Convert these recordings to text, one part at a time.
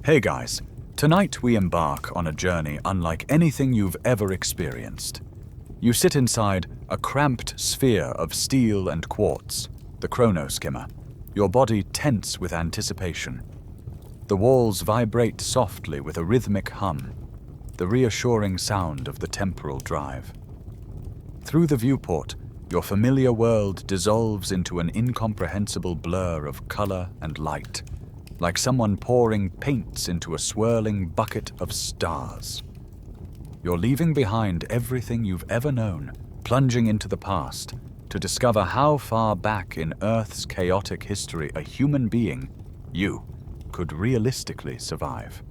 Hey guys, tonight we embark on a journey unlike anything you've ever experienced. You sit inside a cramped sphere of steel and quartz, the chronoskimmer, your body tense with anticipation. The walls vibrate softly with a rhythmic hum, the reassuring sound of the temporal drive. Through the viewport, your familiar world dissolves into an incomprehensible blur of color and light, like someone pouring paints into a swirling bucket of stars. You're leaving behind everything you've ever known, plunging into the past, to discover how far back in Earth's chaotic history a human being, you, could realistically survive.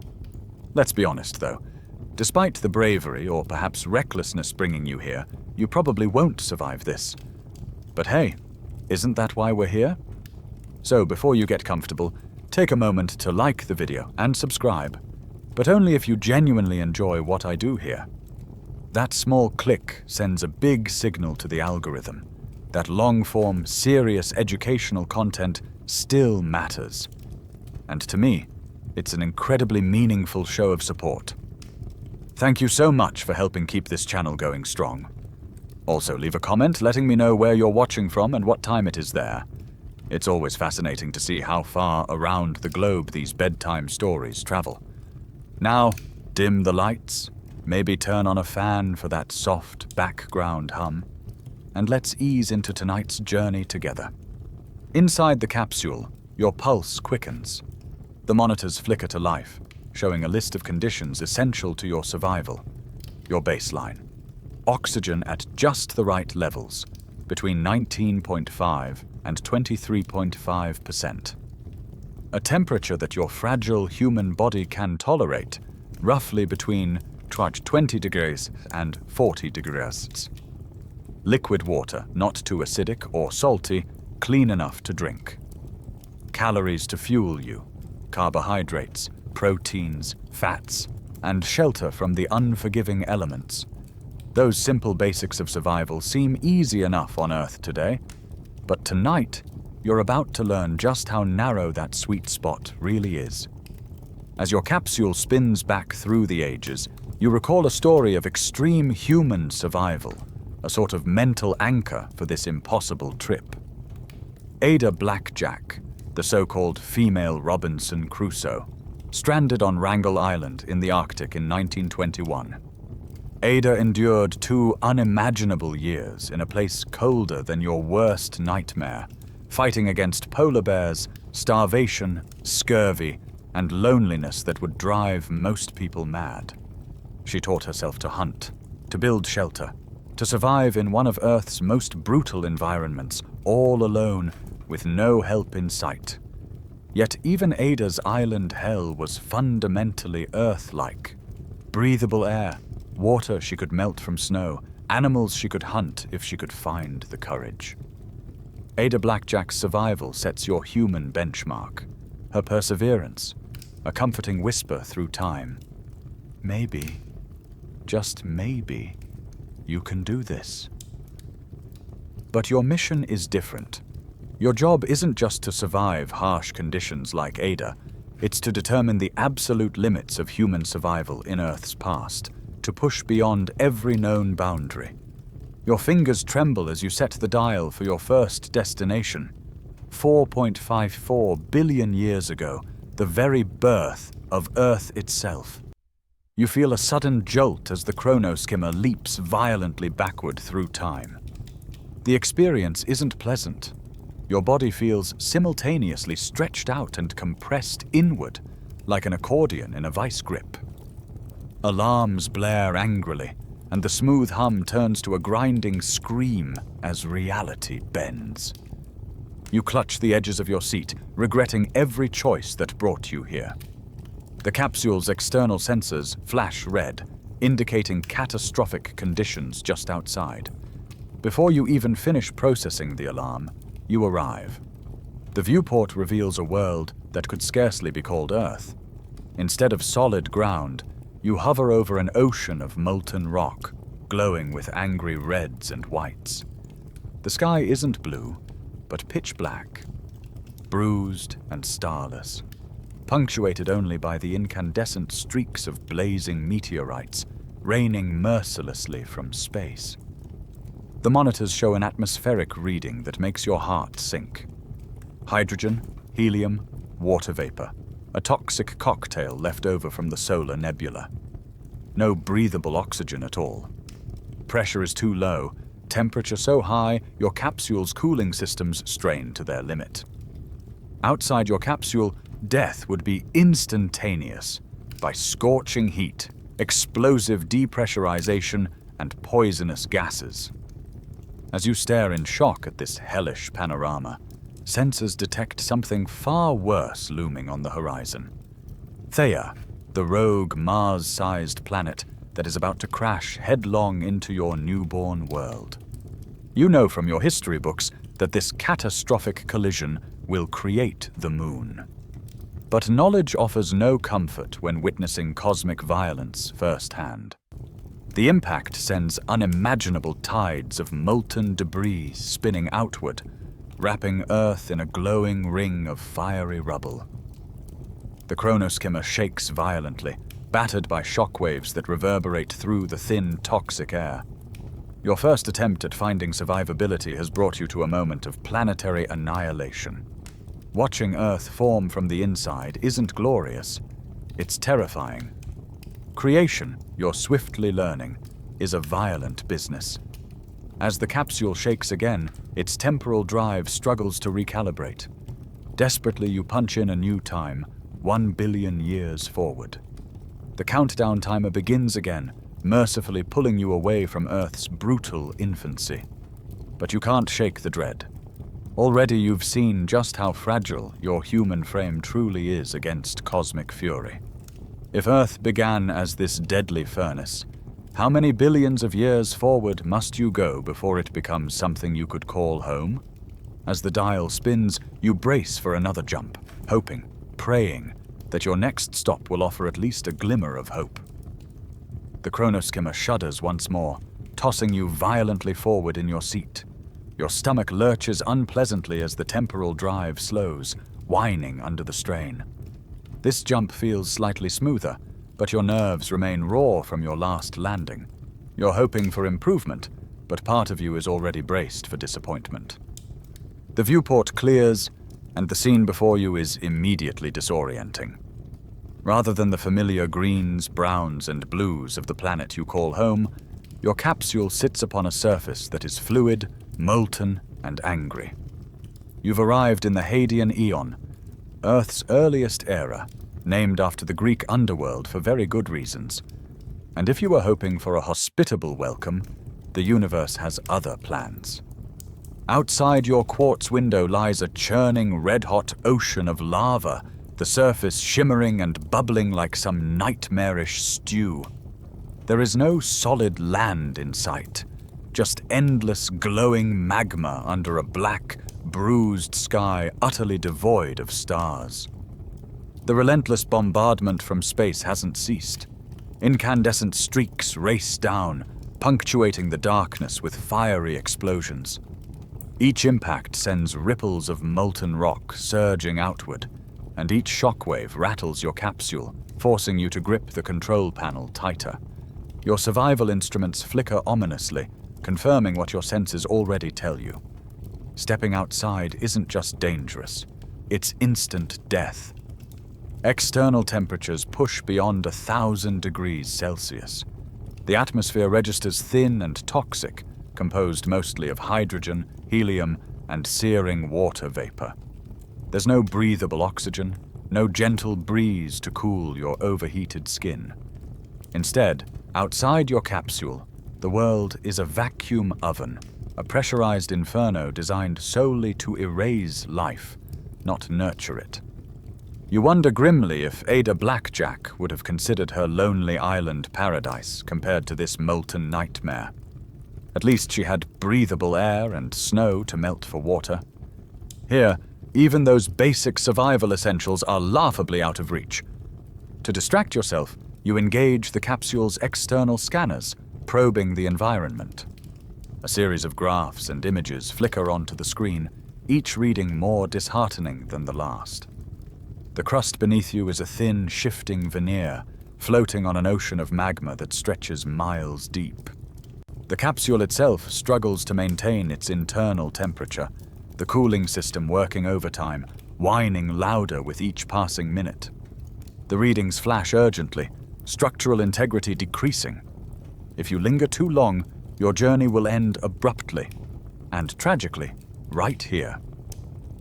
Let's be honest, though. Despite the bravery or perhaps recklessness bringing you here, you probably won't survive this. But hey, isn't that why we're here? So before you get comfortable, take a moment to like the video and subscribe, but only if you genuinely enjoy what I do here. That small click sends a big signal to the algorithm that long-form, serious educational content still matters. And to me, it's an incredibly meaningful show of support. Thank you so much for helping keep this channel going strong. Also, leave a comment letting me know where you're watching from and what time it is there. It's always fascinating to see how far around the globe these bedtime stories travel. Now, dim the lights, maybe turn on a fan for that soft background hum, and let's ease into tonight's journey together. Inside the capsule, your pulse quickens. The monitors flicker to life, showing a list of conditions essential to your survival. Your baseline: oxygen at just the right levels, between 19.5 and 23.5%. A temperature that your fragile human body can tolerate, roughly between 20 degrees and 40 degrees. Liquid water, not too acidic or salty, clean enough to drink. Calories to fuel you, carbohydrates, proteins, fats, and shelter from the unforgiving elements. Those simple basics of survival seem easy enough on Earth today, but tonight, you're about to learn just how narrow that sweet spot really is. As your capsule spins back through the ages, you recall a story of extreme human survival, a sort of mental anchor for this impossible trip. Ada Blackjack, the so-called female Robinson Crusoe, stranded on Wrangel Island in the Arctic in 1921. Ada endured 2 unimaginable years in a place colder than your worst nightmare, fighting against polar bears, starvation, scurvy, and loneliness that would drive most people mad. She taught herself to hunt, to build shelter, to survive in one of Earth's most brutal environments, all alone, with no help in sight. Yet even Ada's island hell was fundamentally Earth-like. Breathable air, water she could melt from snow, animals she could hunt if she could find the courage. Ada Blackjack's survival sets your human benchmark. Her perseverance, a comforting whisper through time. Maybe, just maybe, you can do this. But your mission is different. Your job isn't just to survive harsh conditions like Ada, it's to determine the absolute limits of human survival in Earth's past, to push beyond every known boundary. Your fingers tremble as you set the dial for your first destination. 4.54 billion years ago, the very birth of Earth itself. You feel a sudden jolt as the chronoskimmer leaps violently backward through time. The experience isn't pleasant. Your body feels simultaneously stretched out and compressed inward, like an accordion in a vice grip. Alarms blare angrily, and the smooth hum turns to a grinding scream as reality bends. You clutch the edges of your seat, regretting every choice that brought you here. The capsule's external sensors flash red, indicating catastrophic conditions just outside. Before you even finish processing the alarm, you arrive. The viewport reveals a world that could scarcely be called Earth. Instead of solid ground, you hover over an ocean of molten rock, glowing with angry reds and whites. The sky isn't blue, but pitch black, bruised and starless. punctuated only by the incandescent streaks of blazing meteorites raining mercilessly from space. The monitors show an atmospheric reading that makes your heart sink. Hydrogen, helium, water vapor, a toxic cocktail left over from the solar nebula. No breathable oxygen at all. Pressure is too low, temperature so high your capsule's cooling systems strain to their limit. Outside your capsule, death would be instantaneous by scorching heat, explosive depressurization, and poisonous gases. As you stare in shock at this hellish panorama, sensors detect something far worse looming on the horizon. Theia, the rogue Mars-sized planet that is about to crash headlong into your newborn world. You know from your history books that this catastrophic collision will create the moon. But knowledge offers no comfort when witnessing cosmic violence firsthand. The impact sends unimaginable tides of molten debris spinning outward, wrapping Earth in a glowing ring of fiery rubble. The chronoskimmer shakes violently, battered by shockwaves that reverberate through the thin, toxic air. Your first attempt at finding survivability has brought you to a moment of planetary annihilation. Watching Earth form from the inside isn't glorious, it's terrifying. Creation, you're swiftly learning, is a violent business. As the capsule shakes again, its temporal drive struggles to recalibrate. Desperately, you punch in a new time, 1 billion years forward. The countdown timer begins again, mercifully pulling you away from Earth's brutal infancy. But you can't shake the dread. Already you've seen just how fragile your human frame truly is against cosmic fury. If Earth began as this deadly furnace, how many billions of years forward must you go before it becomes something you could call home? As the dial spins, you brace for another jump, hoping, praying, that your next stop will offer at least a glimmer of hope. The chronoskimmer shudders once more, tossing you violently forward in your seat. Your stomach lurches unpleasantly as the temporal drive slows, whining under the strain. This jump feels slightly smoother, but your nerves remain raw from your last landing. You're hoping for improvement, but part of you is already braced for disappointment. The viewport clears, and the scene before you is immediately disorienting. Rather than the familiar greens, browns, and blues of the planet you call home, your capsule sits upon a surface that is fluid, molten, and angry. You've arrived in the Hadean Eon, Earth's earliest era, named after the Greek underworld for very good reasons. And if you were hoping for a hospitable welcome, the universe has other plans. Outside your quartz window lies a churning, red-hot ocean of lava, the surface shimmering and bubbling like some nightmarish stew. There is no solid land in sight, just endless glowing magma under a black, bruised sky utterly devoid of stars. The relentless bombardment from space hasn't ceased. Incandescent streaks race down, punctuating the darkness with fiery explosions. Each impact sends ripples of molten rock surging outward, and each shockwave rattles your capsule, forcing you to grip the control panel tighter. Your survival instruments flicker ominously, confirming what your senses already tell you. Stepping outside isn't just dangerous, it's instant death. External temperatures push beyond 1,000 degrees Celsius. The atmosphere registers thin and toxic, composed mostly of hydrogen, helium, and searing water vapor. There's no breathable oxygen, no gentle breeze to cool your overheated skin. Instead, outside your capsule, the world is a vacuum oven, a pressurized inferno designed solely to erase life, not nurture it. You wonder grimly if Ada Blackjack would have considered her lonely island paradise compared to this molten nightmare. At least she had breathable air and snow to melt for water. Here, even those basic survival essentials are laughably out of reach. To distract yourself, you engage the capsule's external scanners, probing the environment. A series of graphs and images flicker onto the screen, each reading more disheartening than the last. The crust beneath you is a thin, shifting veneer, floating on an ocean of magma that stretches miles deep. The capsule itself struggles to maintain its internal temperature, the cooling system working overtime, whining louder with each passing minute. The readings flash urgently, structural integrity decreasing. If you linger too long, your journey will end abruptly, and tragically, right here.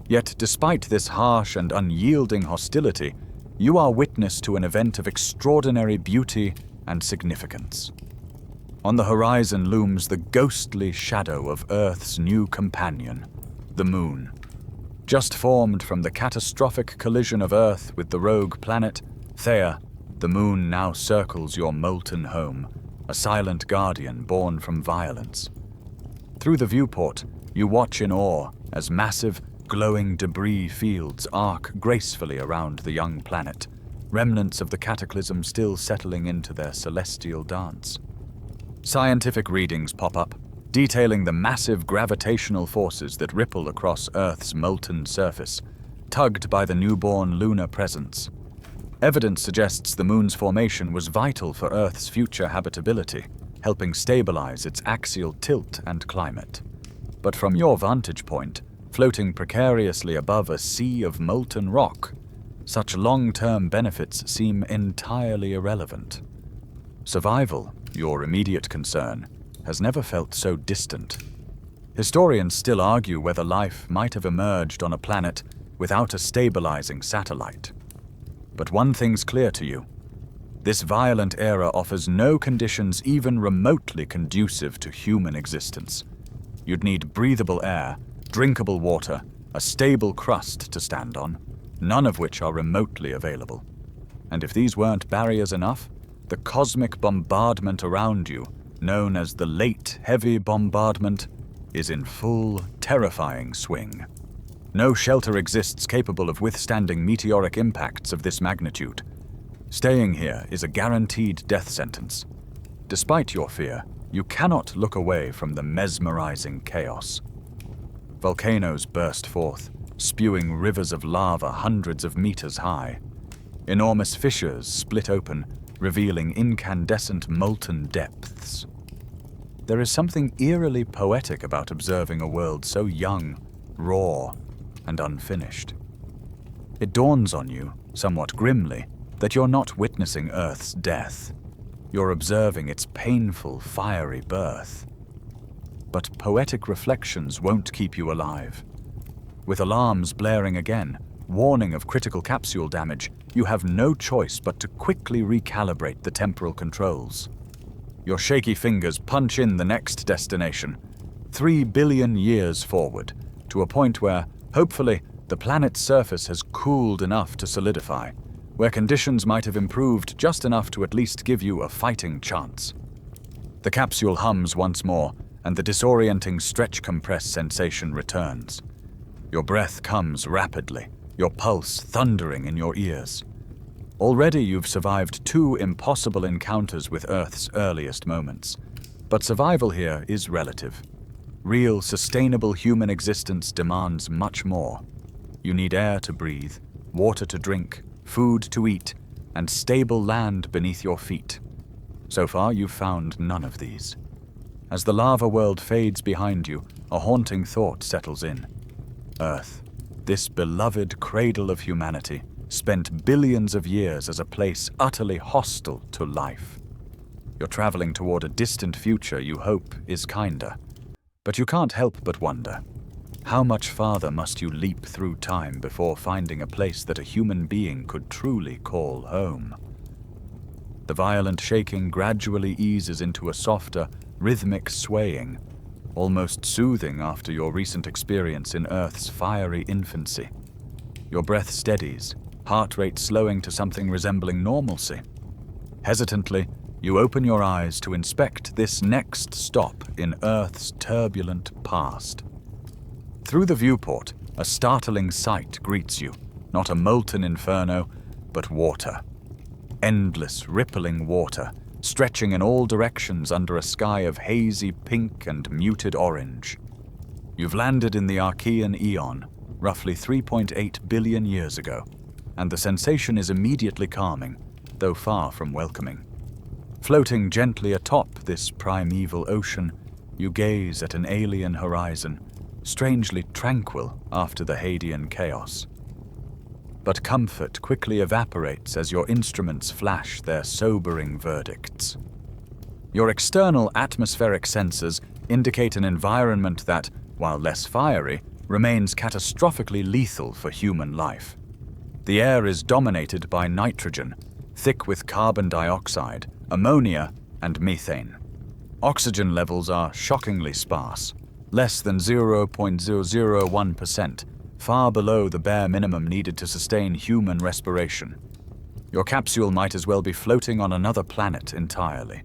Yet, despite this harsh and unyielding hostility, you are witness to an event of extraordinary beauty and significance. On the horizon looms the ghostly shadow of Earth's new companion, the Moon. Just formed from the catastrophic collision of Earth with the rogue planet, Theia, the Moon now circles your molten home, a silent guardian born from violence. Through the viewport, you watch in awe as massive, glowing debris fields arc gracefully around the young planet, remnants of the cataclysm still settling into their celestial dance. Scientific readings pop up, detailing the massive gravitational forces that ripple across Earth's molten surface, tugged by the newborn lunar presence. Evidence suggests the Moon's formation was vital for Earth's future habitability, helping stabilize its axial tilt and climate. But from your vantage point, floating precariously above a sea of molten rock, such long-term benefits seem entirely irrelevant. Survival, your immediate concern, has never felt so distant. Historians still argue whether life might have emerged on a planet without a stabilizing satellite. But one thing's clear to you. This violent era offers no conditions even remotely conducive to human existence. You'd need breathable air, drinkable water, a stable crust to stand on, none of which are remotely available. And if these weren't barriers enough, the cosmic bombardment around you, known as the Late Heavy Bombardment, is in full, terrifying swing. No shelter exists capable of withstanding meteoric impacts of this magnitude. Staying here is a guaranteed death sentence. Despite your fear, you cannot look away from the mesmerizing chaos. Volcanoes burst forth, spewing rivers of lava hundreds of meters high. Enormous fissures split open, revealing incandescent molten depths. There is something eerily poetic about observing a world so young, raw, and unfinished. It dawns on you, somewhat grimly, that you're not witnessing Earth's death. You're observing its painful, fiery birth. But poetic reflections won't keep you alive. With alarms blaring again, warning of critical capsule damage, you have no choice but to quickly recalibrate the temporal controls. Your shaky fingers punch in the next destination, 3 billion years forward, to a point where, hopefully, the planet's surface has cooled enough to solidify, where conditions might have improved just enough to at least give you a fighting chance. The capsule hums once more, and the disorienting stretch-compress sensation returns. Your breath comes rapidly, your pulse thundering in your ears. Already you've survived 2 impossible encounters with Earth's earliest moments. But survival here is relative. Real, sustainable human existence demands much more. You need air to breathe, water to drink, food to eat, and stable land beneath your feet. So far, you've found none of these. As the lava world fades behind you, a haunting thought settles in. Earth, this beloved cradle of humanity, spent billions of years as a place utterly hostile to life. You're traveling toward a distant future you hope is kinder. But you can't help but wonder, how much farther must you leap through time before finding a place that a human being could truly call home? The violent shaking gradually eases into a softer, rhythmic swaying, almost soothing after your recent experience in Earth's fiery infancy. Your breath steadies, heart rate slowing to something resembling normalcy. Hesitantly, you open your eyes to inspect this next stop in Earth's turbulent past. Through the viewport, a startling sight greets you, not a molten inferno, but water. Endless, rippling water, stretching in all directions under a sky of hazy pink and muted orange. You've landed in the Hadean Eon, roughly 3.8 billion years ago. and the sensation is immediately calming, though far from welcoming. Floating gently atop this primeval ocean, you gaze at an alien horizon, strangely tranquil after the Hadean chaos. But comfort quickly evaporates as your instruments flash their sobering verdicts. Your external atmospheric sensors indicate an environment that, while less fiery, remains catastrophically lethal for human life. The air is dominated by nitrogen, thick with carbon dioxide, ammonia, and methane. Oxygen levels are shockingly sparse, less than 0.001%, far below the bare minimum needed to sustain human respiration. Your capsule might as well be floating on another planet entirely.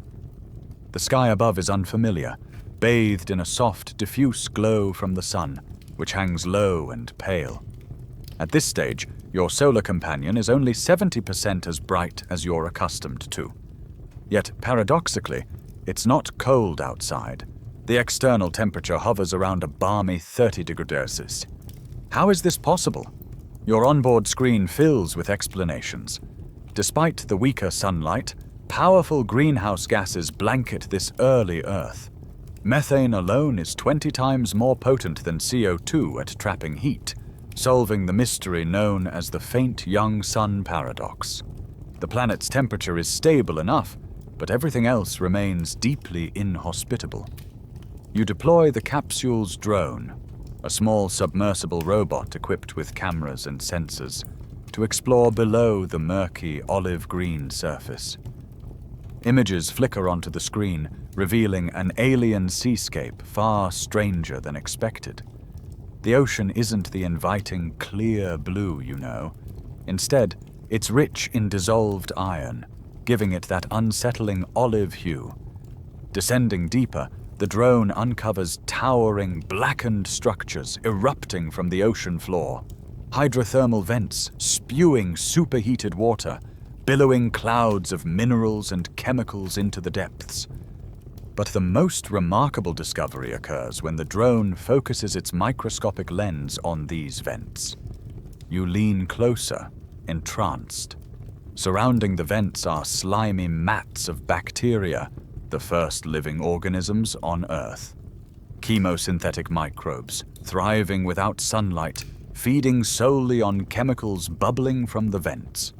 The sky above is unfamiliar, bathed in a soft, diffuse glow from the sun, which hangs low and pale. At this stage, your solar companion is only 70% as bright as you're accustomed to. Yet, paradoxically, it's not cold outside. The external temperature hovers around a balmy 30 degrees Celsius. How is this possible? Your onboard screen fills with explanations. Despite the weaker sunlight, powerful greenhouse gases blanket this early Earth. Methane alone is 20 times more potent than CO2 at trapping heat, solving the mystery known as the faint young sun paradox. The planet's temperature is stable enough, but everything else remains deeply inhospitable. You deploy the capsule's drone, a small submersible robot equipped with cameras and sensors, to explore below the murky olive-green surface. Images flicker onto the screen, revealing an alien seascape far stranger than expected. The ocean isn't the inviting, clear blue you know. Instead, it's rich in dissolved iron, giving it that unsettling olive hue. Descending deeper, the drone uncovers towering, blackened structures erupting from the ocean floor. Hydrothermal vents spewing superheated water, billowing clouds of minerals and chemicals into the depths. But the most remarkable discovery occurs when the drone focuses its microscopic lens on these vents. You lean closer, entranced. Surrounding the vents are slimy mats of bacteria, the first living organisms on Earth. Chemosynthetic microbes, thriving without sunlight, feeding solely on chemicals bubbling from the vents.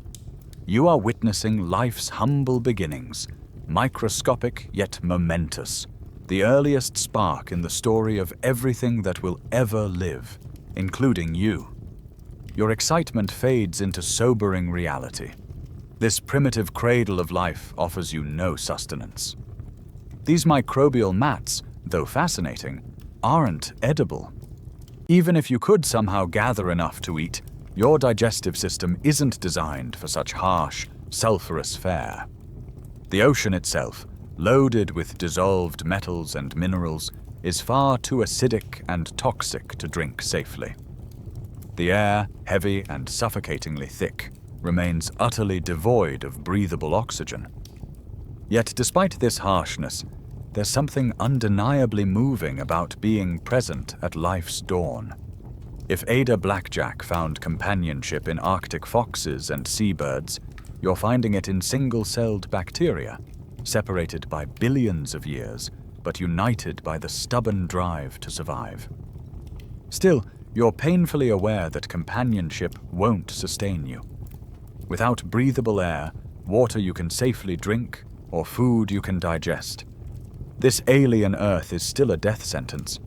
You are witnessing life's humble beginnings, microscopic yet momentous, the earliest spark in the story of everything that will ever live, including you. Your excitement fades into sobering reality. This primitive cradle of life offers you no sustenance. These microbial mats, though fascinating, aren't edible. Even if you could somehow gather enough to eat, your digestive system isn't designed for such harsh, sulfurous fare. The ocean itself, loaded with dissolved metals and minerals, is far too acidic and toxic to drink safely. The air, heavy and suffocatingly thick, remains utterly devoid of breathable oxygen. Yet despite this harshness, there's something undeniably moving about being present at life's dawn. If Ada Blackjack found companionship in Arctic foxes and seabirds, you're finding it in single-celled bacteria, separated by billions of years, but united by the stubborn drive to survive. Still, you're painfully aware that companionship won't sustain you. Without breathable air, water you can safely drink, or food you can digest, this alien Earth is still a death sentence.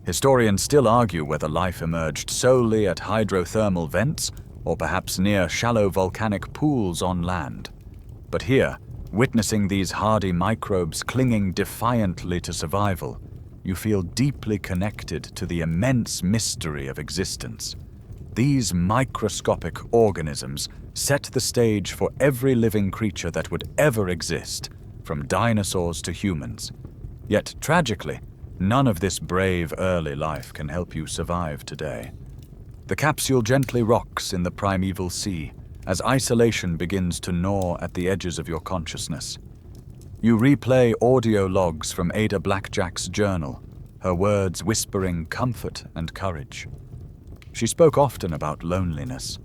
Historians still argue whether life emerged solely at hydrothermal vents, or perhaps near shallow volcanic pools on land. But here, witnessing these hardy microbes clinging defiantly to survival, you feel deeply connected to the immense mystery of existence. These microscopic organisms set the stage for every living creature that would ever exist, from dinosaurs to humans. Yet, tragically, none of this brave early life can help you survive today. The capsule gently rocks in the primeval sea as isolation begins to gnaw at the edges of your consciousness. You replay audio logs from Ada Blackjack's journal, her words whispering comfort and courage. She spoke often about loneliness,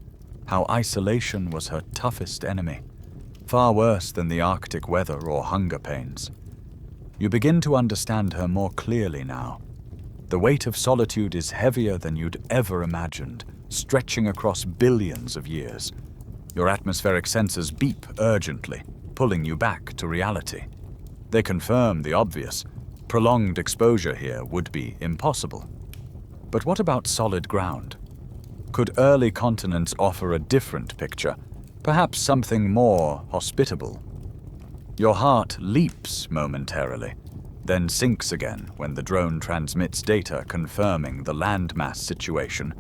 how isolation was her toughest enemy, far worse than the Arctic weather or hunger pains. You begin to understand her more clearly now. The weight of solitude is heavier than you'd ever imagined, stretching across billions of years. Your atmospheric sensors beep urgently, pulling you back to reality. They confirm the obvious. Prolonged exposure here would be impossible. But what about solid ground? Could early continents offer a different picture, perhaps something more hospitable? Your heart leaps momentarily, then sinks again when the drone transmits data confirming the landmass situation,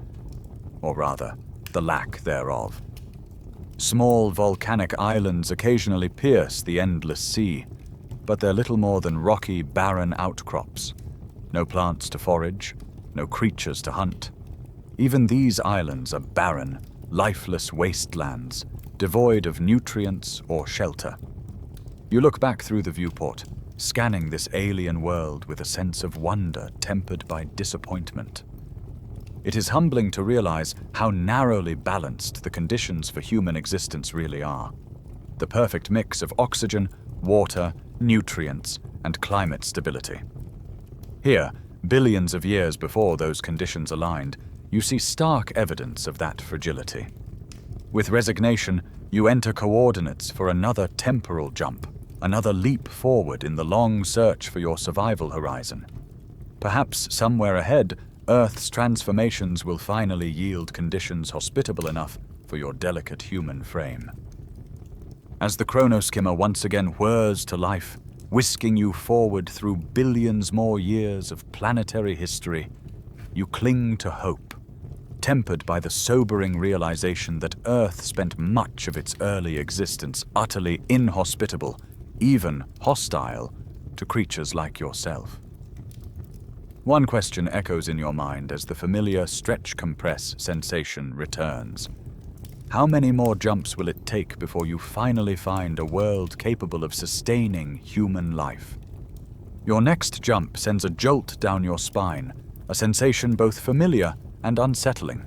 or rather, the lack thereof. Small volcanic islands occasionally pierce the endless sea, but they're little more than rocky, barren outcrops. No plants to forage, no creatures to hunt. Even these islands are barren, lifeless wastelands, devoid of nutrients or shelter. You look back through the viewport, scanning this alien world with a sense of wonder tempered by disappointment. It is humbling to realize how narrowly balanced the conditions for human existence really are. The perfect mix of oxygen, water, nutrients, and climate stability. Here, billions of years before those conditions aligned, you see stark evidence of that fragility. With resignation, you enter coordinates for another temporal jump, another leap forward in the long search for your survival horizon. Perhaps somewhere ahead, Earth's transformations will finally yield conditions hospitable enough for your delicate human frame. As the chronoskimmer once again whirs to life, whisking you forward through billions more years of planetary history, you cling to hope, tempered by the sobering realization that Earth spent much of its early existence utterly inhospitable, even hostile, to creatures like yourself. One question echoes in your mind as the familiar stretch-compress sensation returns. How many more jumps will it take before you finally find a world capable of sustaining human life? Your next jump sends a jolt down your spine, a sensation both familiar and unsettling.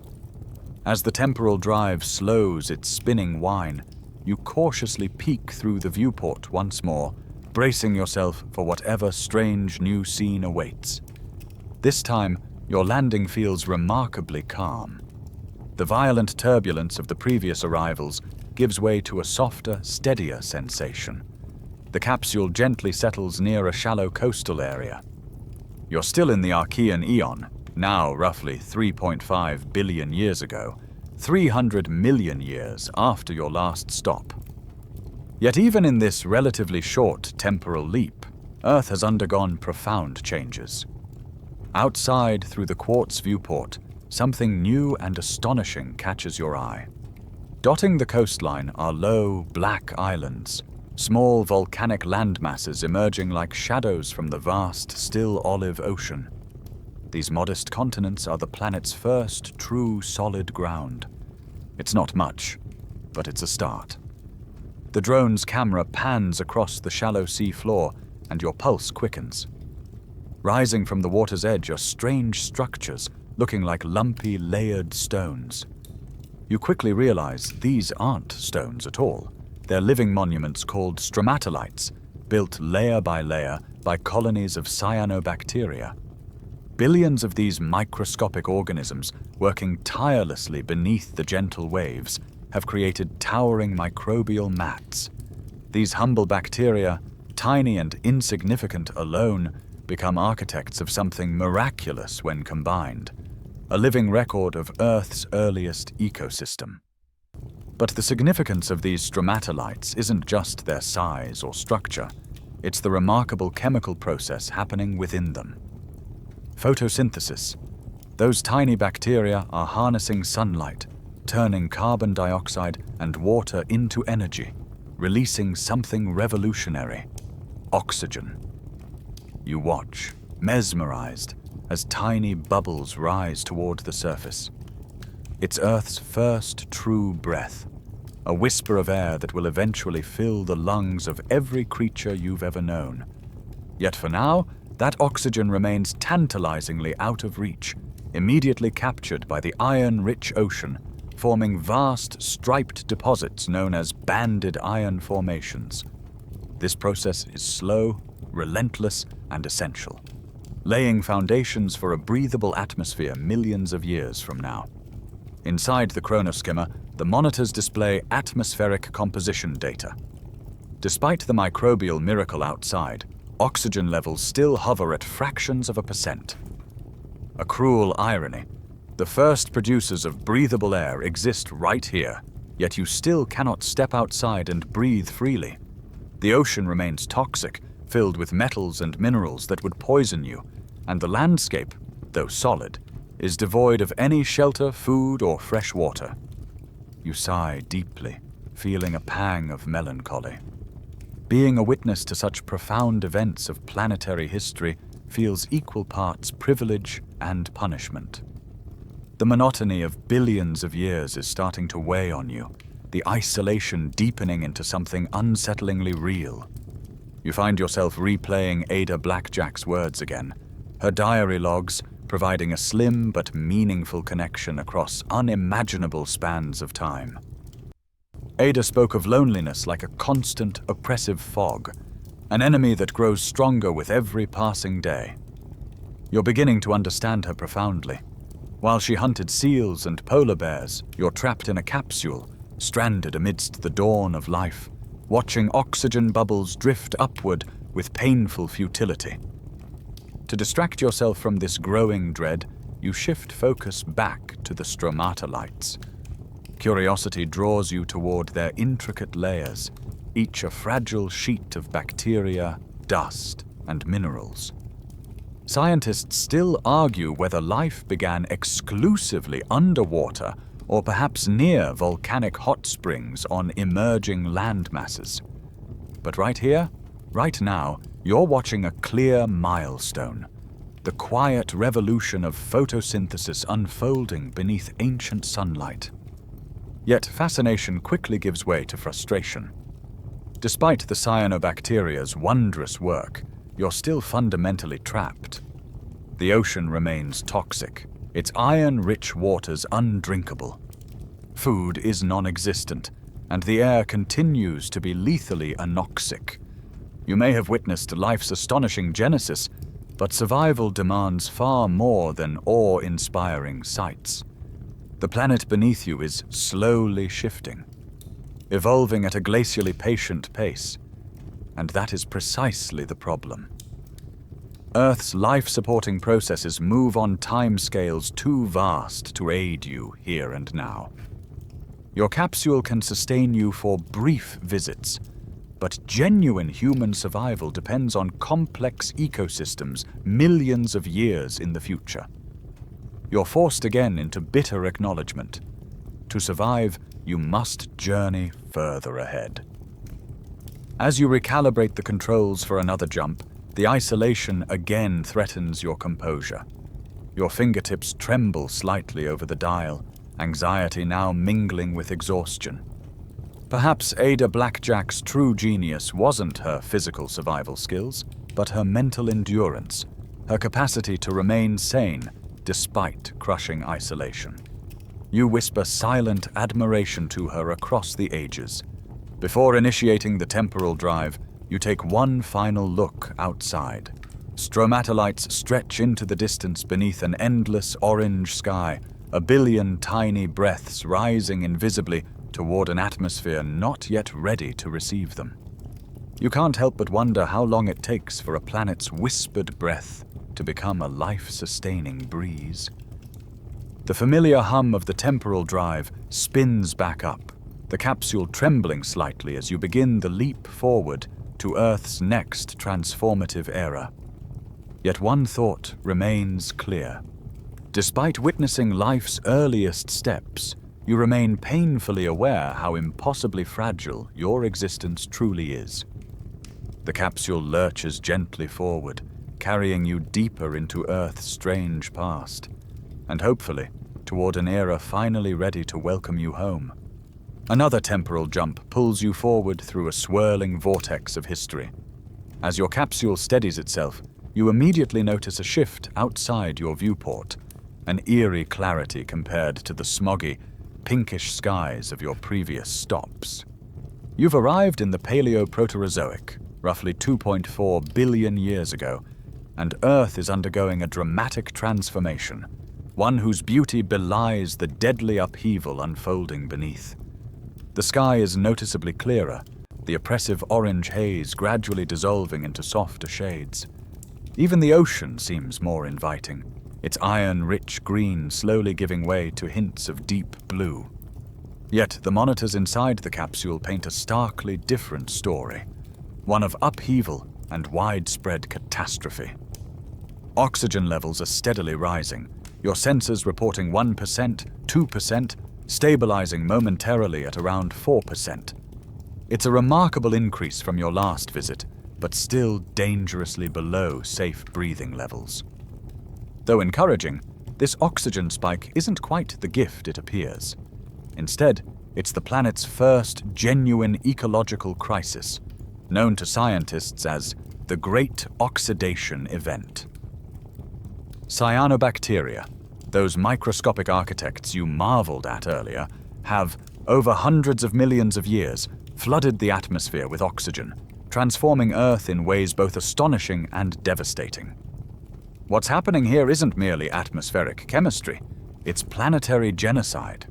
As the temporal drive slows its spinning whine, you cautiously peek through the viewport once more, bracing yourself for whatever strange new scene awaits. This time, your landing feels remarkably calm. The violent turbulence of the previous arrivals gives way to a softer, steadier sensation. The capsule gently settles near a shallow coastal area. You're still in the Archean Eon, now roughly 3.5 billion years ago, 300 million years after your last stop. Yet even in this relatively short temporal leap, Earth has undergone profound changes. Outside through the quartz viewport, something new and astonishing catches your eye. Dotting the coastline are low, black islands, small volcanic landmasses emerging like shadows from the vast, still olive ocean. These modest continents are the planet's first true solid ground. It's not much, but it's a start. The drone's camera pans across the shallow sea floor, and your pulse quickens. Rising from the water's edge are strange structures, looking like lumpy, layered stones. You quickly realize these aren't stones at all. They're living monuments called stromatolites, built layer by colonies of cyanobacteria. Billions of these microscopic organisms, working tirelessly beneath the gentle waves, have created towering microbial mats. These humble bacteria, tiny and insignificant alone, become architects of something miraculous when combined, a living record of Earth's earliest ecosystem. But the significance of these stromatolites isn't just their size or structure, it's the remarkable chemical process happening within them. Photosynthesis. Those tiny bacteria are harnessing sunlight, turning carbon dioxide and water into energy, releasing something revolutionary: oxygen. You watch, mesmerized, as tiny bubbles rise toward the surface. It's Earth's first true breath, a whisper of air that will eventually fill the lungs of every creature you've ever known. Yet for now, that oxygen remains tantalizingly out of reach, immediately captured by the iron-rich ocean, forming vast, striped deposits known as banded iron formations. This process is slow, relentless, and essential, laying foundations for a breathable atmosphere millions of years from now. Inside the chronoskimmer, the monitors display atmospheric composition data. Despite the microbial miracle outside, oxygen levels still hover at fractions of a percent. A cruel irony. The first producers of breathable air exist right here, yet you still cannot step outside and breathe freely. The ocean remains toxic, filled with metals and minerals that would poison you, and the landscape, though solid, is devoid of any shelter, food, or fresh water. You sigh deeply, feeling a pang of melancholy. Being a witness to such profound events of planetary history feels equal parts privilege and punishment. The monotony of billions of years is starting to weigh on you, the isolation deepening into something unsettlingly real. You find yourself replaying Ada Blackjack's words again, her diary logs providing a slim but meaningful connection across unimaginable spans of time. Ada spoke of loneliness like a constant, oppressive fog, an enemy that grows stronger with every passing day. You're beginning to understand her profoundly. While she hunted seals and polar bears, you're trapped in a capsule, stranded amidst the dawn of life, watching oxygen bubbles drift upward with painful futility. To distract yourself from this growing dread, you shift focus back to the stromatolites. Curiosity draws you toward their intricate layers, each a fragile sheet of bacteria, dust, and minerals. Scientists still argue whether life began exclusively underwater or perhaps near volcanic hot springs on emerging land masses. But right here, right now, you're watching a clear milestone, the quiet revolution of photosynthesis unfolding beneath ancient sunlight. Yet fascination quickly gives way to frustration. Despite the cyanobacteria's wondrous work, you're still fundamentally trapped. The ocean remains toxic, its iron-rich waters undrinkable. Food is non-existent, and the air continues to be lethally anoxic. You may have witnessed life's astonishing genesis, but survival demands far more than awe-inspiring sights. The planet beneath you is slowly shifting, evolving at a glacially patient pace, and that is precisely the problem. Earth's life-supporting processes move on timescales too vast to aid you here and now. Your capsule can sustain you for brief visits, but genuine human survival depends on complex ecosystems millions of years in the future. You're forced again into bitter acknowledgement. To survive, you must journey further ahead. As you recalibrate the controls for another jump, the isolation again threatens your composure. Your fingertips tremble slightly over the dial, anxiety now mingling with exhaustion. Perhaps Ada Blackjack's true genius wasn't her physical survival skills, but her mental endurance, her capacity to remain sane despite crushing isolation. You whisper silent admiration to her across the ages. Before initiating the temporal drive, you take one final look outside. Stromatolites stretch into the distance beneath an endless orange sky, a billion tiny breaths rising invisibly toward an atmosphere not yet ready to receive them. You can't help but wonder how long it takes for a planet's whispered breath to become a life-sustaining breeze. The familiar hum of the temporal drive spins back up, the capsule trembling slightly as you begin the leap forward to Earth's next transformative era. Yet one thought remains clear. Despite witnessing life's earliest steps, you remain painfully aware how impossibly fragile your existence truly is. The capsule lurches gently forward, carrying you deeper into Earth's strange past, and hopefully toward an era finally ready to welcome you home. Another temporal jump pulls you forward through a swirling vortex of history. As your capsule steadies itself, you immediately notice a shift outside your viewport, an eerie clarity compared to the smoggy, pinkish skies of your previous stops. You've arrived in the Paleoproterozoic, roughly 2.4 billion years ago, and Earth is undergoing a dramatic transformation, one whose beauty belies the deadly upheaval unfolding beneath. The sky is noticeably clearer, the oppressive orange haze gradually dissolving into softer shades. Even the ocean seems more inviting, its iron-rich green slowly giving way to hints of deep blue. Yet the monitors inside the capsule paint a starkly different story, one of upheaval and widespread catastrophe. Oxygen levels are steadily rising, your sensors reporting 1%, 2%, stabilizing momentarily at around 4%. It's a remarkable increase from your last visit, but still dangerously below safe breathing levels. Though encouraging, this oxygen spike isn't quite the gift it appears. Instead, it's the planet's first genuine ecological crisis, known to scientists as the Great Oxidation Event. Cyanobacteria, those microscopic architects you marveled at earlier, have, over hundreds of millions of years, flooded the atmosphere with oxygen, transforming Earth in ways both astonishing and devastating. What's happening here isn't merely atmospheric chemistry, it's planetary genocide.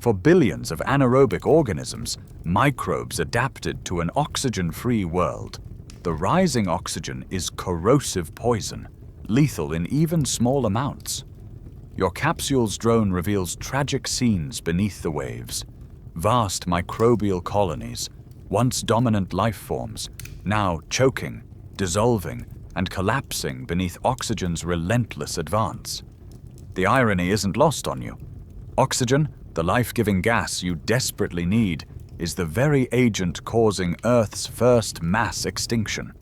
For billions of anaerobic organisms, microbes adapted to an oxygen-free world, the rising oxygen is corrosive poison, lethal in even small amounts. Your capsule's drone reveals tragic scenes beneath the waves. Vast microbial colonies, once dominant life forms, now choking, dissolving, and collapsing beneath oxygen's relentless advance. The irony isn't lost on you. Oxygen, the life-giving gas you desperately need, is the very agent causing Earth's first mass extinction.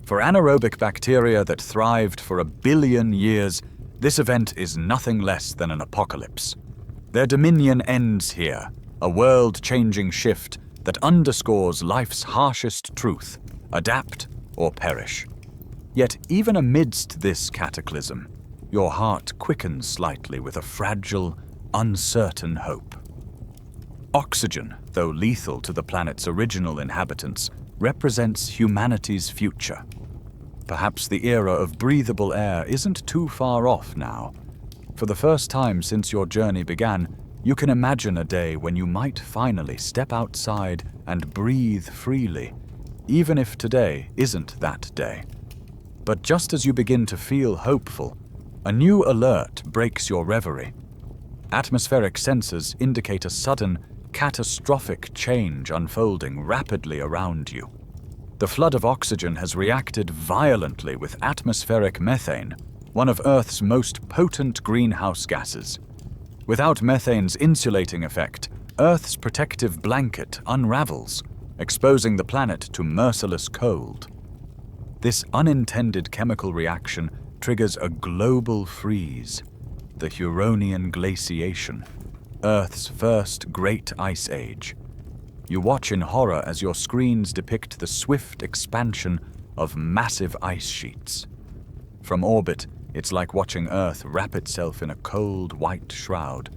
For anaerobic bacteria that thrived for 1 billion years, this event is nothing less than an apocalypse. Their dominion ends here, a world-changing shift that underscores life's harshest truth: adapt or perish. Yet even amidst this cataclysm, your heart quickens slightly with a fragile, uncertain hope. Oxygen, though lethal to the planet's original inhabitants, represents humanity's future. Perhaps the era of breathable air isn't too far off now. For the first time since your journey began, you can imagine a day when you might finally step outside and breathe freely, even if today isn't that day. But just as you begin to feel hopeful, a new alert breaks your reverie. Atmospheric sensors indicate a sudden, catastrophic change unfolding rapidly around you. The flood of oxygen has reacted violently with atmospheric methane, one of Earth's most potent greenhouse gases. Without methane's insulating effect, Earth's protective blanket unravels, exposing the planet to merciless cold. This unintended chemical reaction triggers a global freeze, the Huronian Glaciation, Earth's first great ice age. You watch in horror as your screens depict the swift expansion of massive ice sheets. From orbit, it's like watching Earth wrap itself in a cold white shroud,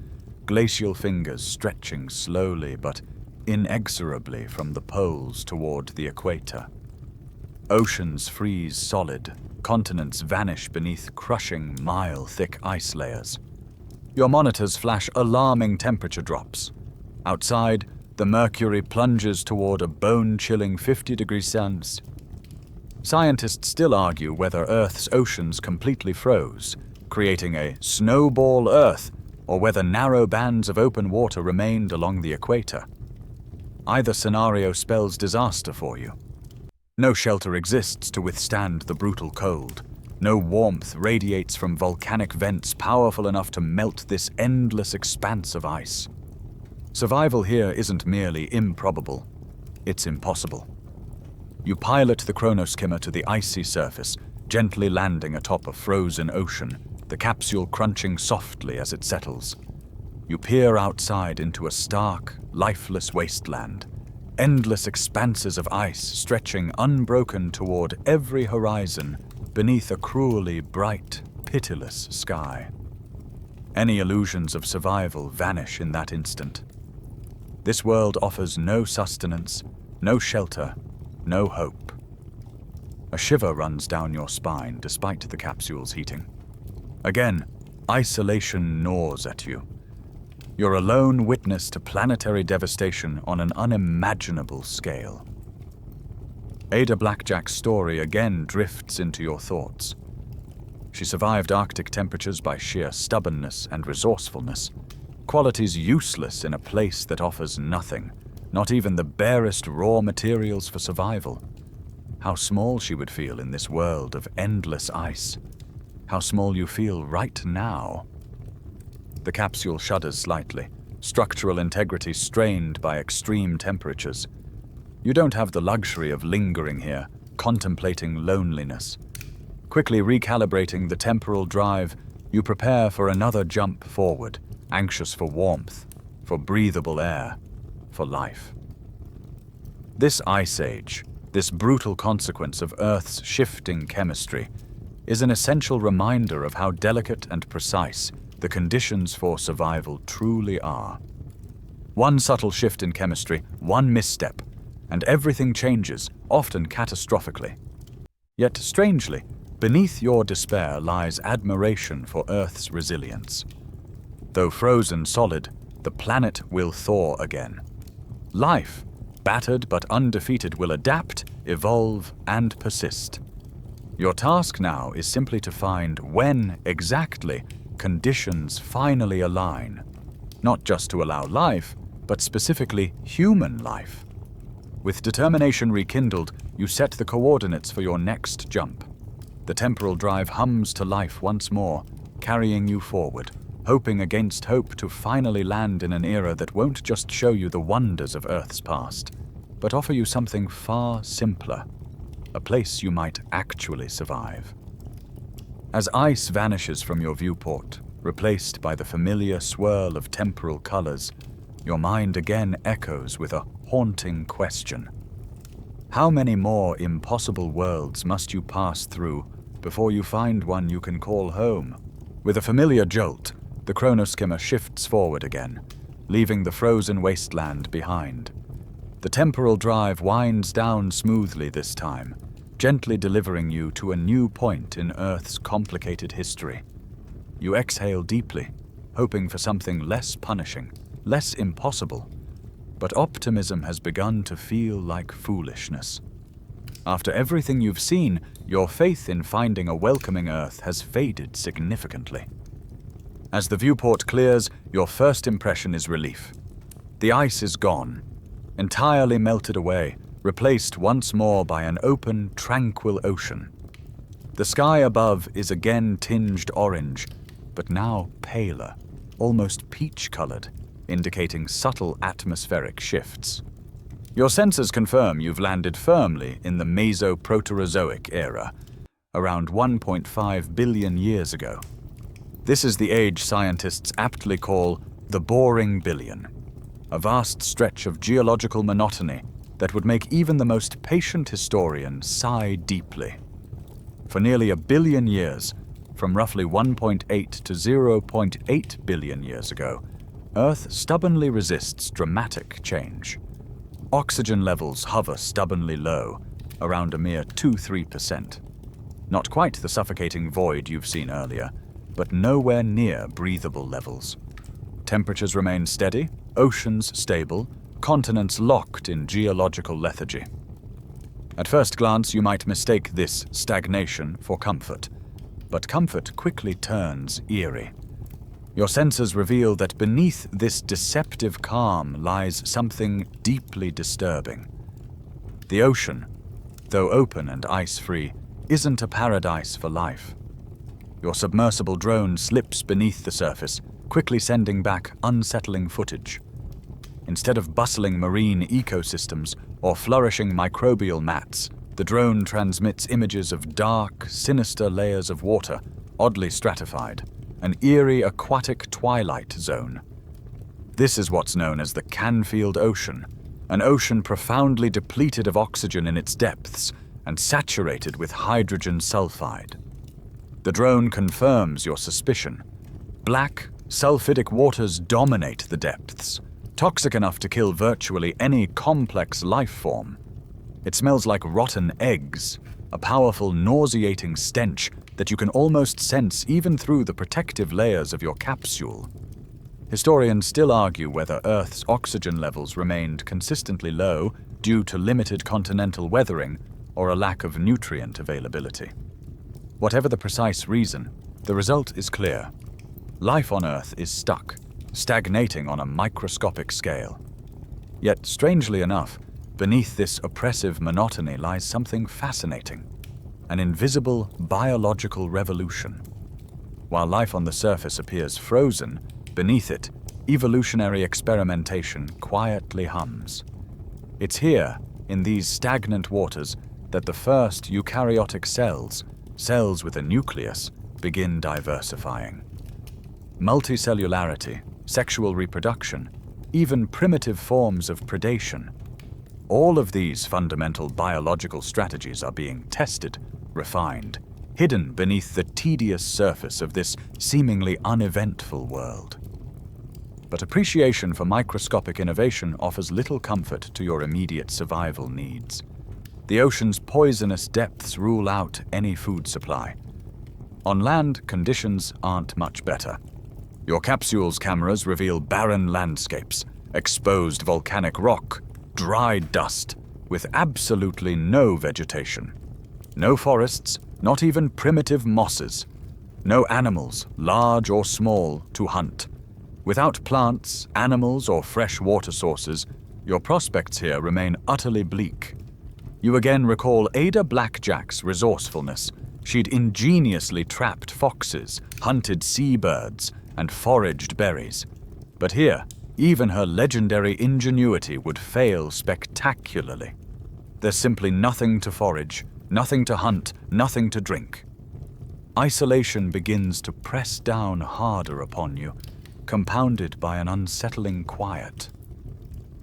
glacial fingers stretching slowly but inexorably from the poles toward the equator. Oceans freeze solid, continents vanish beneath crushing, mile-thick ice layers. Your monitors flash alarming temperature drops. Outside, the mercury plunges toward a bone-chilling 50 degrees Celsius. Scientists still argue whether Earth's oceans completely froze, creating a Snowball Earth, or whether narrow bands of open water remained along the equator. Either scenario spells disaster for you. No shelter exists to withstand the brutal cold. No warmth radiates from volcanic vents powerful enough to melt this endless expanse of ice. Survival here isn't merely improbable, it's impossible. You pilot the chronoskimmer to the icy surface, gently landing atop a frozen ocean, the capsule crunching softly as it settles. You peer outside into a stark, lifeless wasteland, endless expanses of ice stretching unbroken toward every horizon beneath a cruelly bright, pitiless sky. Any illusions of survival vanish in that instant. This world offers no sustenance, no shelter, no hope. A shiver runs down your spine despite the capsule's heating. Again, isolation gnaws at you. You're a lone witness to planetary devastation on an unimaginable scale. Ada Blackjack's story again drifts into your thoughts. She survived Arctic temperatures by sheer stubbornness and resourcefulness, qualities useless in a place that offers nothing, not even the barest raw materials for survival. How small she would feel in this world of endless ice. How small you feel right now. The capsule shudders slightly, structural integrity strained by extreme temperatures. You don't have the luxury of lingering here, contemplating loneliness. Quickly recalibrating the temporal drive, you prepare for another jump forward, anxious for warmth, for breathable air, for life. This ice age, this brutal consequence of Earth's shifting chemistry, is an essential reminder of how delicate and precise the conditions for survival truly are. One subtle shift in chemistry, one misstep, and everything changes, often catastrophically. Yet, strangely, beneath your despair lies admiration for Earth's resilience. Though frozen solid, the planet will thaw again. Life, battered but undefeated, will adapt, evolve, and persist. Your task now is simply to find when, exactly, conditions finally align, not just to allow life, but specifically human life. With determination rekindled, you set the coordinates for your next jump. The temporal drive hums to life once more, carrying you forward, hoping against hope to finally land in an era that won't just show you the wonders of Earth's past, but offer you something far simpler, a place you might actually survive. As ice vanishes from your viewport, replaced by the familiar swirl of temporal colors, your mind again echoes with a haunting question. How many more impossible worlds must you pass through before you find one you can call home? With a familiar jolt, the chronoskimmer shifts forward again, leaving the frozen wasteland behind. The temporal drive winds down smoothly this time, gently delivering you to a new point in Earth's complicated history. You exhale deeply, hoping for something less punishing, less impossible. But optimism has begun to feel like foolishness. After everything you've seen, your faith in finding a welcoming Earth has faded significantly. As the viewport clears, your first impression is relief. The ice is gone, entirely melted away, replaced once more by an open, tranquil ocean. The sky above is again tinged orange, but now paler, almost peach-colored, indicating subtle atmospheric shifts. Your sensors confirm you've landed firmly in the Mesoproterozoic era, around 1.5 billion years ago. This is the age scientists aptly call the boring billion, a vast stretch of geological monotony that would make even the most patient historian sigh deeply. For nearly a billion years, from roughly 1.8 to 0.8 billion years ago, Earth stubbornly resists dramatic change. Oxygen levels hover stubbornly low, around a mere 2–3%. Not quite the suffocating void you've seen earlier, but nowhere near breathable levels. Temperatures remain steady, oceans stable, continents locked in geological lethargy. At first glance, you might mistake this stagnation for comfort, but comfort quickly turns eerie. Your senses reveal that beneath this deceptive calm lies something deeply disturbing. The ocean, though open and ice-free, isn't a paradise for life. Your submersible drone slips beneath the surface, quickly sending back unsettling footage. Instead of bustling marine ecosystems or flourishing microbial mats, the drone transmits images of dark, sinister layers of water, oddly stratified, an eerie aquatic twilight zone. This is what's known as the Canfield Ocean, an ocean profoundly depleted of oxygen in its depths and saturated with hydrogen sulfide. The drone confirms your suspicion. Black, Sulfidic waters dominate the depths, toxic enough to kill virtually any complex life form. It smells like rotten eggs, a powerful, nauseating stench that you can almost sense even through the protective layers of your capsule. Historians still argue whether Earth's oxygen levels remained consistently low due to limited continental weathering or a lack of nutrient availability. Whatever the precise reason, the result is clear. Life on Earth is stuck, stagnating on a microscopic scale. Yet, strangely enough, beneath this oppressive monotony lies something fascinating, an invisible biological revolution. While life on the surface appears frozen, beneath it, evolutionary experimentation quietly hums. It's here, in these stagnant waters, that the first eukaryotic cells with a nucleus, begin diversifying. Multicellularity, sexual reproduction, even primitive forms of predation. All of these fundamental biological strategies are being tested, refined, hidden beneath the tedious surface of this seemingly uneventful world. But appreciation for microscopic innovation offers little comfort to your immediate survival needs. The ocean's poisonous depths rule out any food supply. On land, conditions aren't much better. Your capsule's cameras reveal barren landscapes, exposed volcanic rock, dry dust, with absolutely no vegetation. No forests, not even primitive mosses. No animals, large or small, to hunt. Without plants, animals, or fresh water sources, your prospects here remain utterly bleak. You again recall Ada Blackjack's resourcefulness. She'd ingeniously trapped foxes, hunted seabirds, and foraged berries. But here, even her legendary ingenuity would fail spectacularly. There's simply nothing to forage, nothing to hunt, nothing to drink. Isolation begins to press down harder upon you, compounded by an unsettling quiet.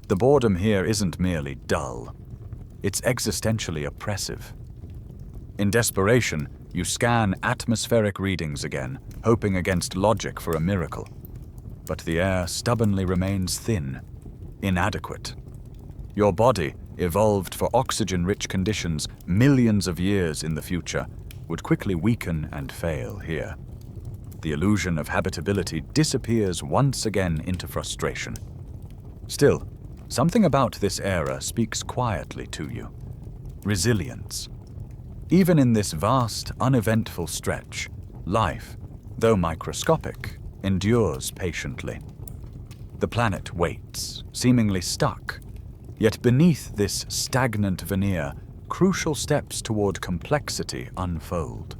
The boredom here isn't merely dull. It's existentially oppressive. In desperation, you scan atmospheric readings again, hoping against logic for a miracle. But the air stubbornly remains thin, inadequate. Your body, evolved for oxygen-rich conditions millions of years in the future, would quickly weaken and fail here. The illusion of habitability disappears once again into frustration. Still, something about this era speaks quietly to you. Resilience. Even in this vast, uneventful stretch, life, though microscopic, endures patiently. The planet waits, seemingly stuck, yet beneath this stagnant veneer, crucial steps toward complexity unfold.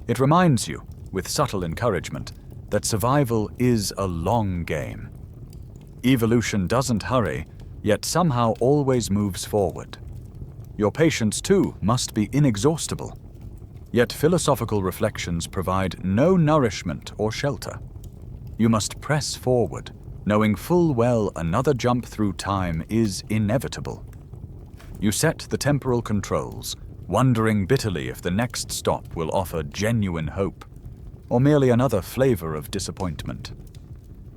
It reminds you, with subtle encouragement, that survival is a long game. Evolution doesn't hurry, yet somehow always moves forward. Your patience, too, must be inexhaustible. Yet philosophical reflections provide no nourishment or shelter. You must press forward, knowing full well another jump through time is inevitable. You set the temporal controls, wondering bitterly if the next stop will offer genuine hope, or merely another flavor of disappointment.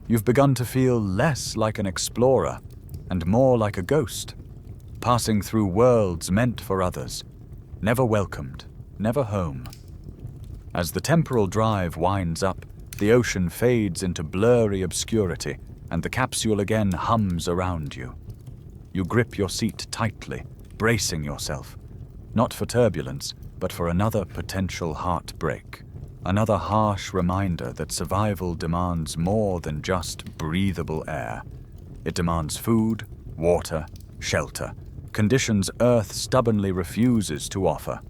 You've begun to feel less like an explorer and more like a ghost, passing through worlds meant for others, never welcomed, never home. As the temporal drive winds up, the ocean fades into blurry obscurity, and the capsule again hums around you. You grip your seat tightly, bracing yourself, not for turbulence, but for another potential heartbreak, another harsh reminder that survival demands more than just breathable air. It demands food, water, shelter, conditions Earth stubbornly refuses to offer.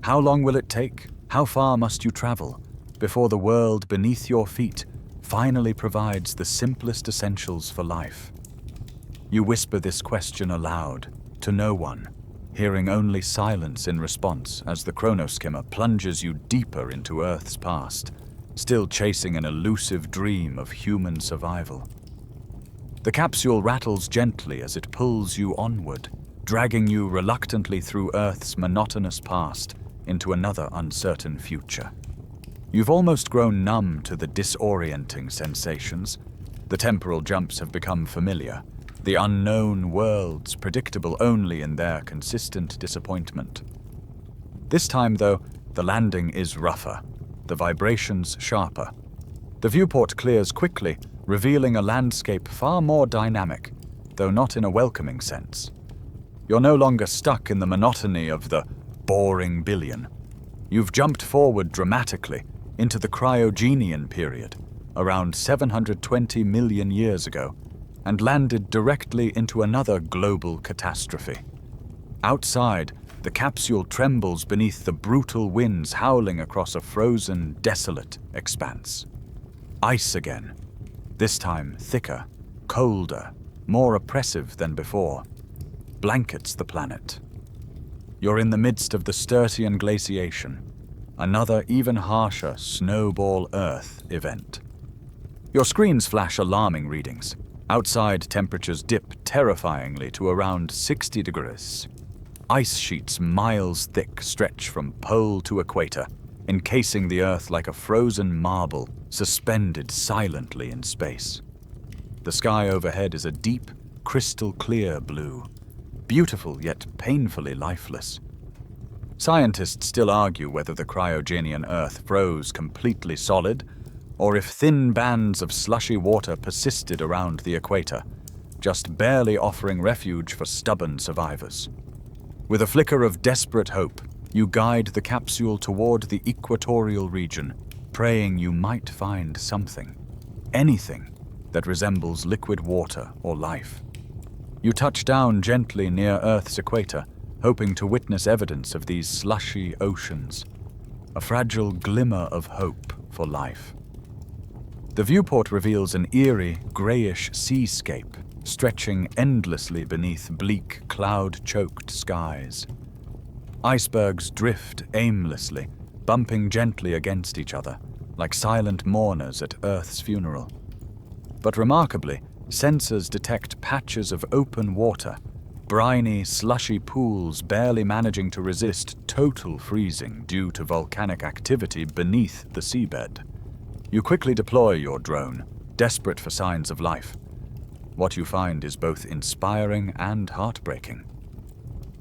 How long will it take? How far must you travel before the world beneath your feet finally provides the simplest essentials for life? You whisper this question aloud, to no one, hearing only silence in response as the chronoskimmer plunges you deeper into Earth's past, still chasing an elusive dream of human survival. The capsule rattles gently as it pulls you onward, dragging you reluctantly through Earth's monotonous past into another uncertain future. You've almost grown numb to the disorienting sensations. The temporal jumps have become familiar, the unknown worlds predictable only in their consistent disappointment. This time, though, the landing is rougher, the vibrations sharper. The viewport clears quickly, revealing a landscape far more dynamic, though not in a welcoming sense. You're no longer stuck in the monotony of the boring billion. You've jumped forward dramatically into the cryogenian period, around 720 million years ago, and landed directly into another global catastrophe. Outside, the capsule trembles beneath the brutal winds howling across a frozen, desolate expanse. Ice again, this time thicker, colder, more oppressive than before, blankets the planet. You're in the midst of the Sturtian Glaciation, another even harsher Snowball Earth event. Your screens flash alarming readings. Outside, temperatures dip terrifyingly to around 60 degrees. Ice sheets miles thick stretch from pole to equator, encasing the Earth like a frozen marble suspended silently in space. The sky overhead is a deep, crystal-clear blue, beautiful yet painfully lifeless. Scientists still argue whether the cryogenian Earth froze completely solid, or if thin bands of slushy water persisted around the equator, just barely offering refuge for stubborn survivors. With a flicker of desperate hope, you guide the capsule toward the equatorial region, praying you might find something, anything, that resembles liquid water or life. You touch down gently near Earth's equator, hoping to witness evidence of these slushy oceans, a fragile glimmer of hope for life. The viewport reveals an eerie, grayish seascape stretching endlessly beneath bleak, cloud-choked skies. Icebergs drift aimlessly, bumping gently against each other, like silent mourners at Earth's funeral. But remarkably, sensors detect patches of open water, briny, slushy pools barely managing to resist total freezing due to volcanic activity beneath the seabed. You quickly deploy your drone, desperate for signs of life. What you find is both inspiring and heartbreaking.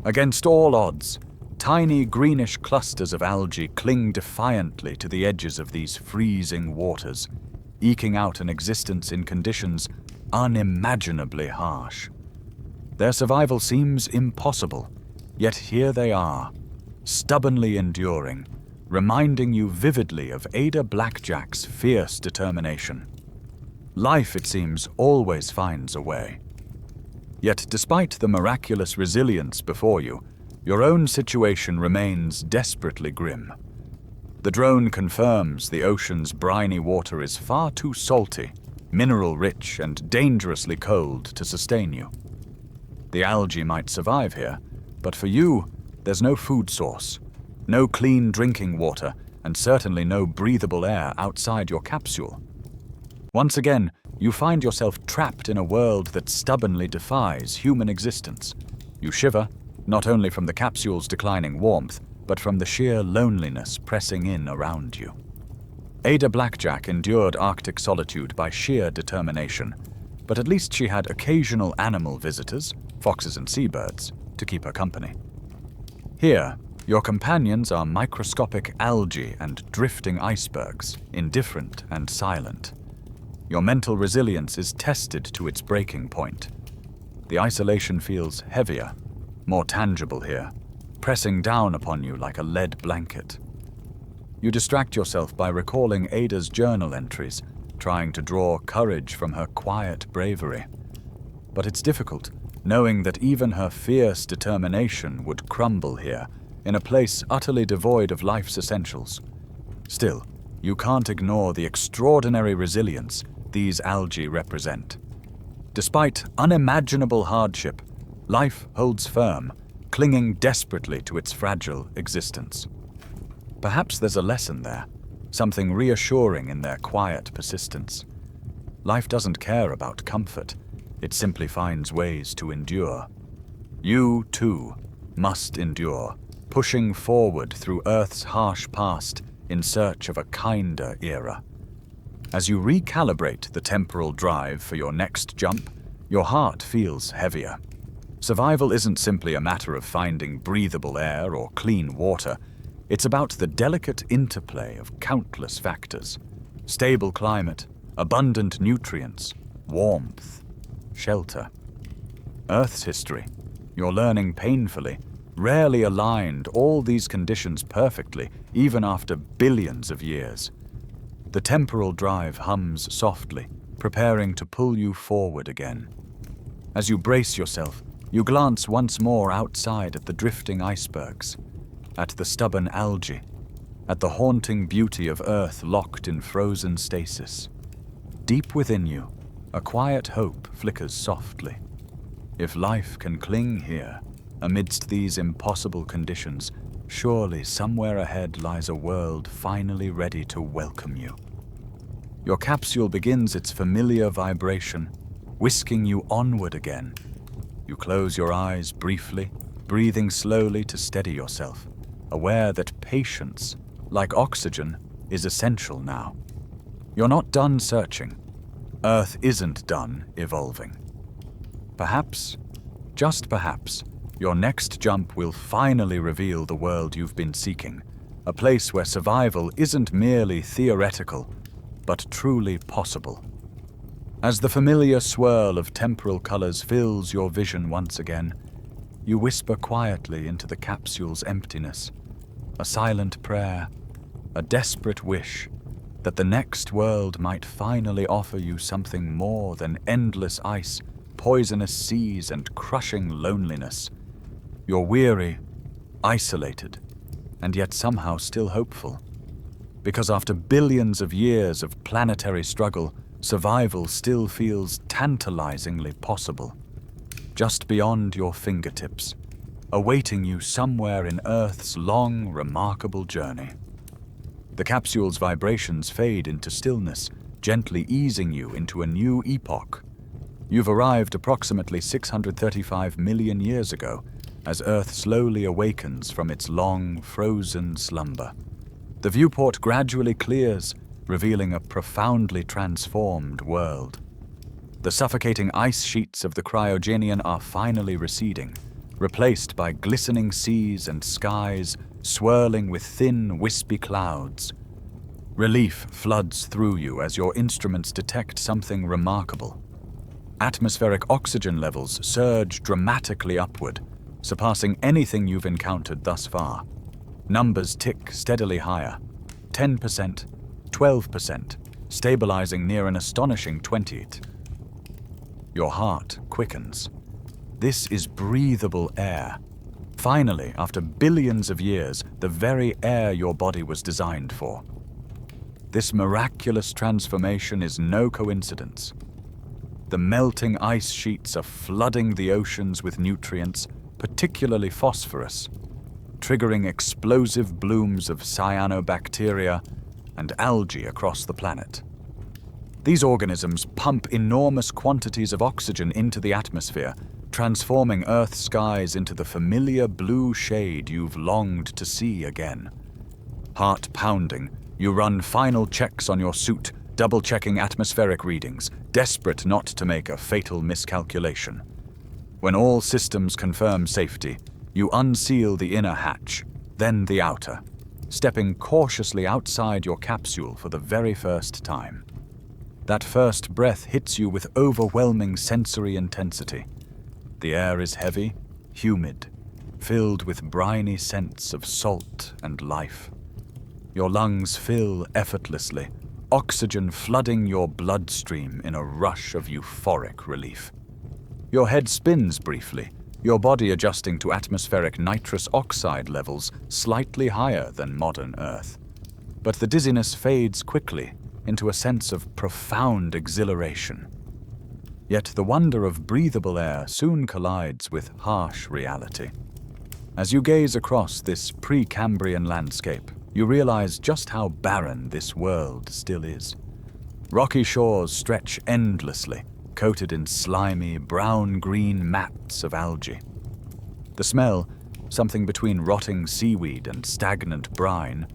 Against all odds, tiny greenish clusters of algae cling defiantly to the edges of these freezing waters, eking out an existence in conditions unimaginably harsh. Their survival seems impossible, yet here they are, stubbornly enduring, reminding you vividly of Ada Blackjack's fierce determination. Life, it seems, always finds a way. Yet despite the miraculous resilience before you, your own situation remains desperately grim. The drone confirms the ocean's briny water is far too salty, mineral-rich, and dangerously cold to sustain you. The algae might survive here, but for you, there's no food source, no clean drinking water, and certainly no breathable air outside your capsule. Once again, you find yourself trapped in a world that stubbornly defies human existence. You shiver, not only from the capsule's declining warmth, but from the sheer loneliness pressing in around you. Ada Blackjack endured Arctic solitude by sheer determination, but at least she had occasional animal visitors, foxes and seabirds, to keep her company. Here, your companions are microscopic algae and drifting icebergs, indifferent and silent. Your mental resilience is tested to its breaking point. The isolation feels heavier, more tangible here, pressing down upon you like a lead blanket. You distract yourself by recalling Ada's journal entries, trying to draw courage from her quiet bravery. But it's difficult, knowing that even her fierce determination would crumble here, in a place utterly devoid of life's essentials. Still, you can't ignore the extraordinary resilience these algae represent. Despite unimaginable hardship, life holds firm, clinging desperately to its fragile existence. Perhaps there's a lesson there, something reassuring in their quiet persistence. Life doesn't care about comfort, it simply finds ways to endure. You, too, must endure, pushing forward through Earth's harsh past in search of a kinder era. As you recalibrate the temporal drive for your next jump, your heart feels heavier. Survival isn't simply a matter of finding breathable air or clean water. It's about the delicate interplay of countless factors: stable climate, abundant nutrients, warmth, shelter. Earth's history, you're learning painfully, rarely aligned all these conditions perfectly, even after billions of years. The temporal drive hums softly, preparing to pull you forward again. As you brace yourself, you glance once more outside at the drifting icebergs, at the stubborn algae, at the haunting beauty of Earth locked in frozen stasis. Deep within you, a quiet hope flickers softly. If life can cling here, amidst these impossible conditions, surely somewhere ahead lies a world finally ready to welcome you. Your capsule begins its familiar vibration, whisking you onward again. You close your eyes briefly, breathing slowly to steady yourself, aware that patience, like oxygen, is essential now. You're not done searching. Earth isn't done evolving. Perhaps, just perhaps, your next jump will finally reveal the world you've been seeking, a place where survival isn't merely theoretical, but truly possible. As the familiar swirl of temporal colors fills your vision once again, you whisper quietly into the capsule's emptiness, a silent prayer, a desperate wish that the next world might finally offer you something more than endless ice, poisonous seas, and crushing loneliness. You're weary, isolated, and yet somehow still hopeful. Because after billions of years of planetary struggle, survival still feels tantalizingly possible. Just beyond your fingertips, awaiting you somewhere in Earth's long, remarkable journey. The capsule's vibrations fade into stillness, gently easing you into a new epoch. You've arrived approximately 635 million years ago, as Earth slowly awakens from its long, frozen slumber. The viewport gradually clears, revealing a profoundly transformed world. The suffocating ice sheets of the Cryogenian are finally receding, replaced by glistening seas and skies swirling with thin, wispy clouds. Relief floods through you as your instruments detect something remarkable. Atmospheric oxygen levels surge dramatically upward, surpassing anything you've encountered thus far. Numbers tick steadily higher, 10%, 12%, stabilizing near an astonishing 20%. Your heart quickens. This is breathable air. Finally, after billions of years, the very air your body was designed for. This miraculous transformation is no coincidence. The melting ice sheets are flooding the oceans with nutrients, particularly phosphorus, triggering explosive blooms of cyanobacteria and algae across the planet. These organisms pump enormous quantities of oxygen into the atmosphere, transforming Earth's skies into the familiar blue shade you've longed to see again. Heart pounding, you run final checks on your suit, double-checking atmospheric readings, desperate not to make a fatal miscalculation. When all systems confirm safety, you unseal the inner hatch, then the outer, stepping cautiously outside your capsule for the very first time. That first breath hits you with overwhelming sensory intensity. The air is heavy, humid, filled with briny scents of salt and life. Your lungs fill effortlessly, oxygen flooding your bloodstream in a rush of euphoric relief. Your head spins briefly, your body adjusting to atmospheric nitrous oxide levels slightly higher than modern Earth. But the dizziness fades quickly into a sense of profound exhilaration. Yet the wonder of breathable air soon collides with harsh reality. As you gaze across this pre-Cambrian landscape, you realize just how barren this world still is. Rocky shores stretch endlessly, coated in slimy, brown-green mats of algae. The smell, something between rotting seaweed and stagnant brine,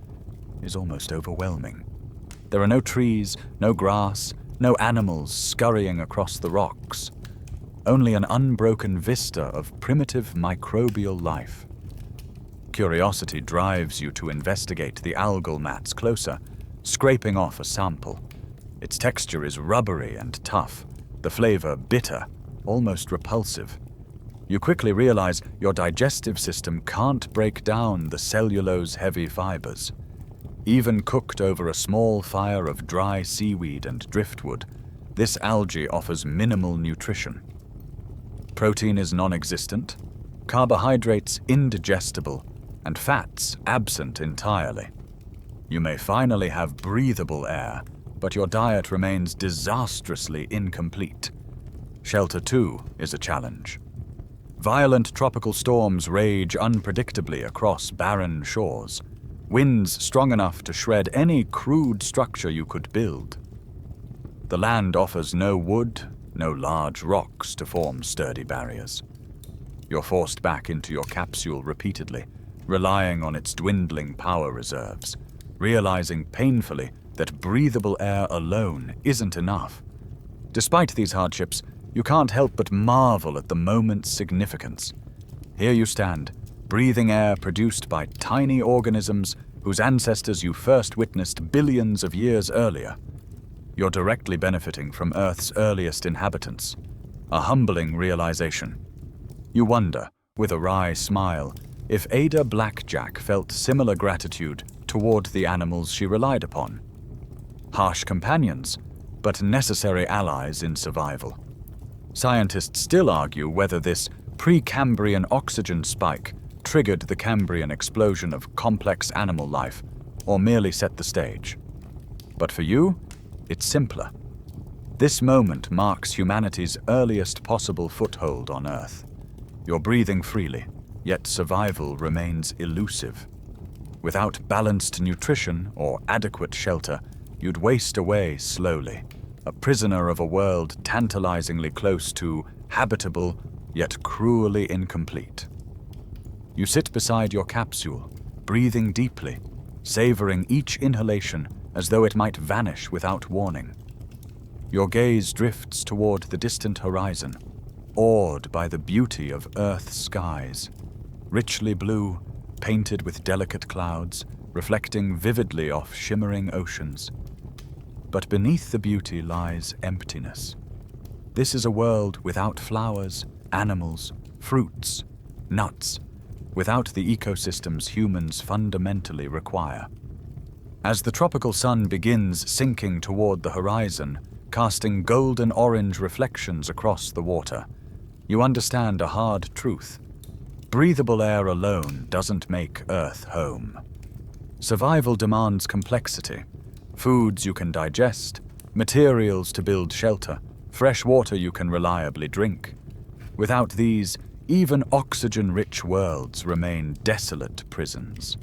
is almost overwhelming. There are no trees, no grass, no animals scurrying across the rocks. Only an unbroken vista of primitive microbial life. Curiosity drives you to investigate the algal mats closer, scraping off a sample. Its texture is rubbery and tough, the flavor bitter, almost repulsive. You quickly realize your digestive system can't break down the cellulose-heavy fibers. Even cooked over a small fire of dry seaweed and driftwood, this algae offers minimal nutrition. Protein is non-existent, carbohydrates indigestible, and fats absent entirely. You may finally have breathable air, but your diet remains disastrously incomplete. Shelter, too, is a challenge. Violent tropical storms rage unpredictably across barren shores, winds strong enough to shred any crude structure you could build. The land offers no wood, no large rocks to form sturdy barriers. You're forced back into your capsule repeatedly, relying on its dwindling power reserves, realizing painfully that breathable air alone isn't enough. Despite these hardships, you can't help but marvel at the moment's significance. Here you stand, breathing air produced by tiny organisms whose ancestors you first witnessed billions of years earlier. You're directly benefiting from Earth's earliest inhabitants. A humbling realization. You wonder, with a wry smile, if Ada Blackjack felt similar gratitude toward the animals she relied upon. Harsh companions, but necessary allies in survival. Scientists still argue whether this Precambrian oxygen spike triggered the Cambrian explosion of complex animal life, or merely set the stage. But for you, it's simpler. This moment marks humanity's earliest possible foothold on Earth. You're breathing freely, yet survival remains elusive. Without balanced nutrition or adequate shelter, you'd waste away slowly, a prisoner of a world tantalizingly close to habitable, yet cruelly incomplete. You sit beside your capsule, breathing deeply, savoring each inhalation as though it might vanish without warning. Your gaze drifts toward the distant horizon, awed by the beauty of Earth's skies, richly blue, painted with delicate clouds, reflecting vividly off shimmering oceans. But beneath the beauty lies emptiness. This is a world without flowers, animals, fruits, nuts, without the ecosystems humans fundamentally require. As the tropical sun begins sinking toward the horizon, casting golden-orange reflections across the water, you understand a hard truth. Breathable air alone doesn't make Earth home. Survival demands complexity. Foods you can digest, materials to build shelter, fresh water you can reliably drink. Without these, even oxygen-rich worlds remain desolate prisons.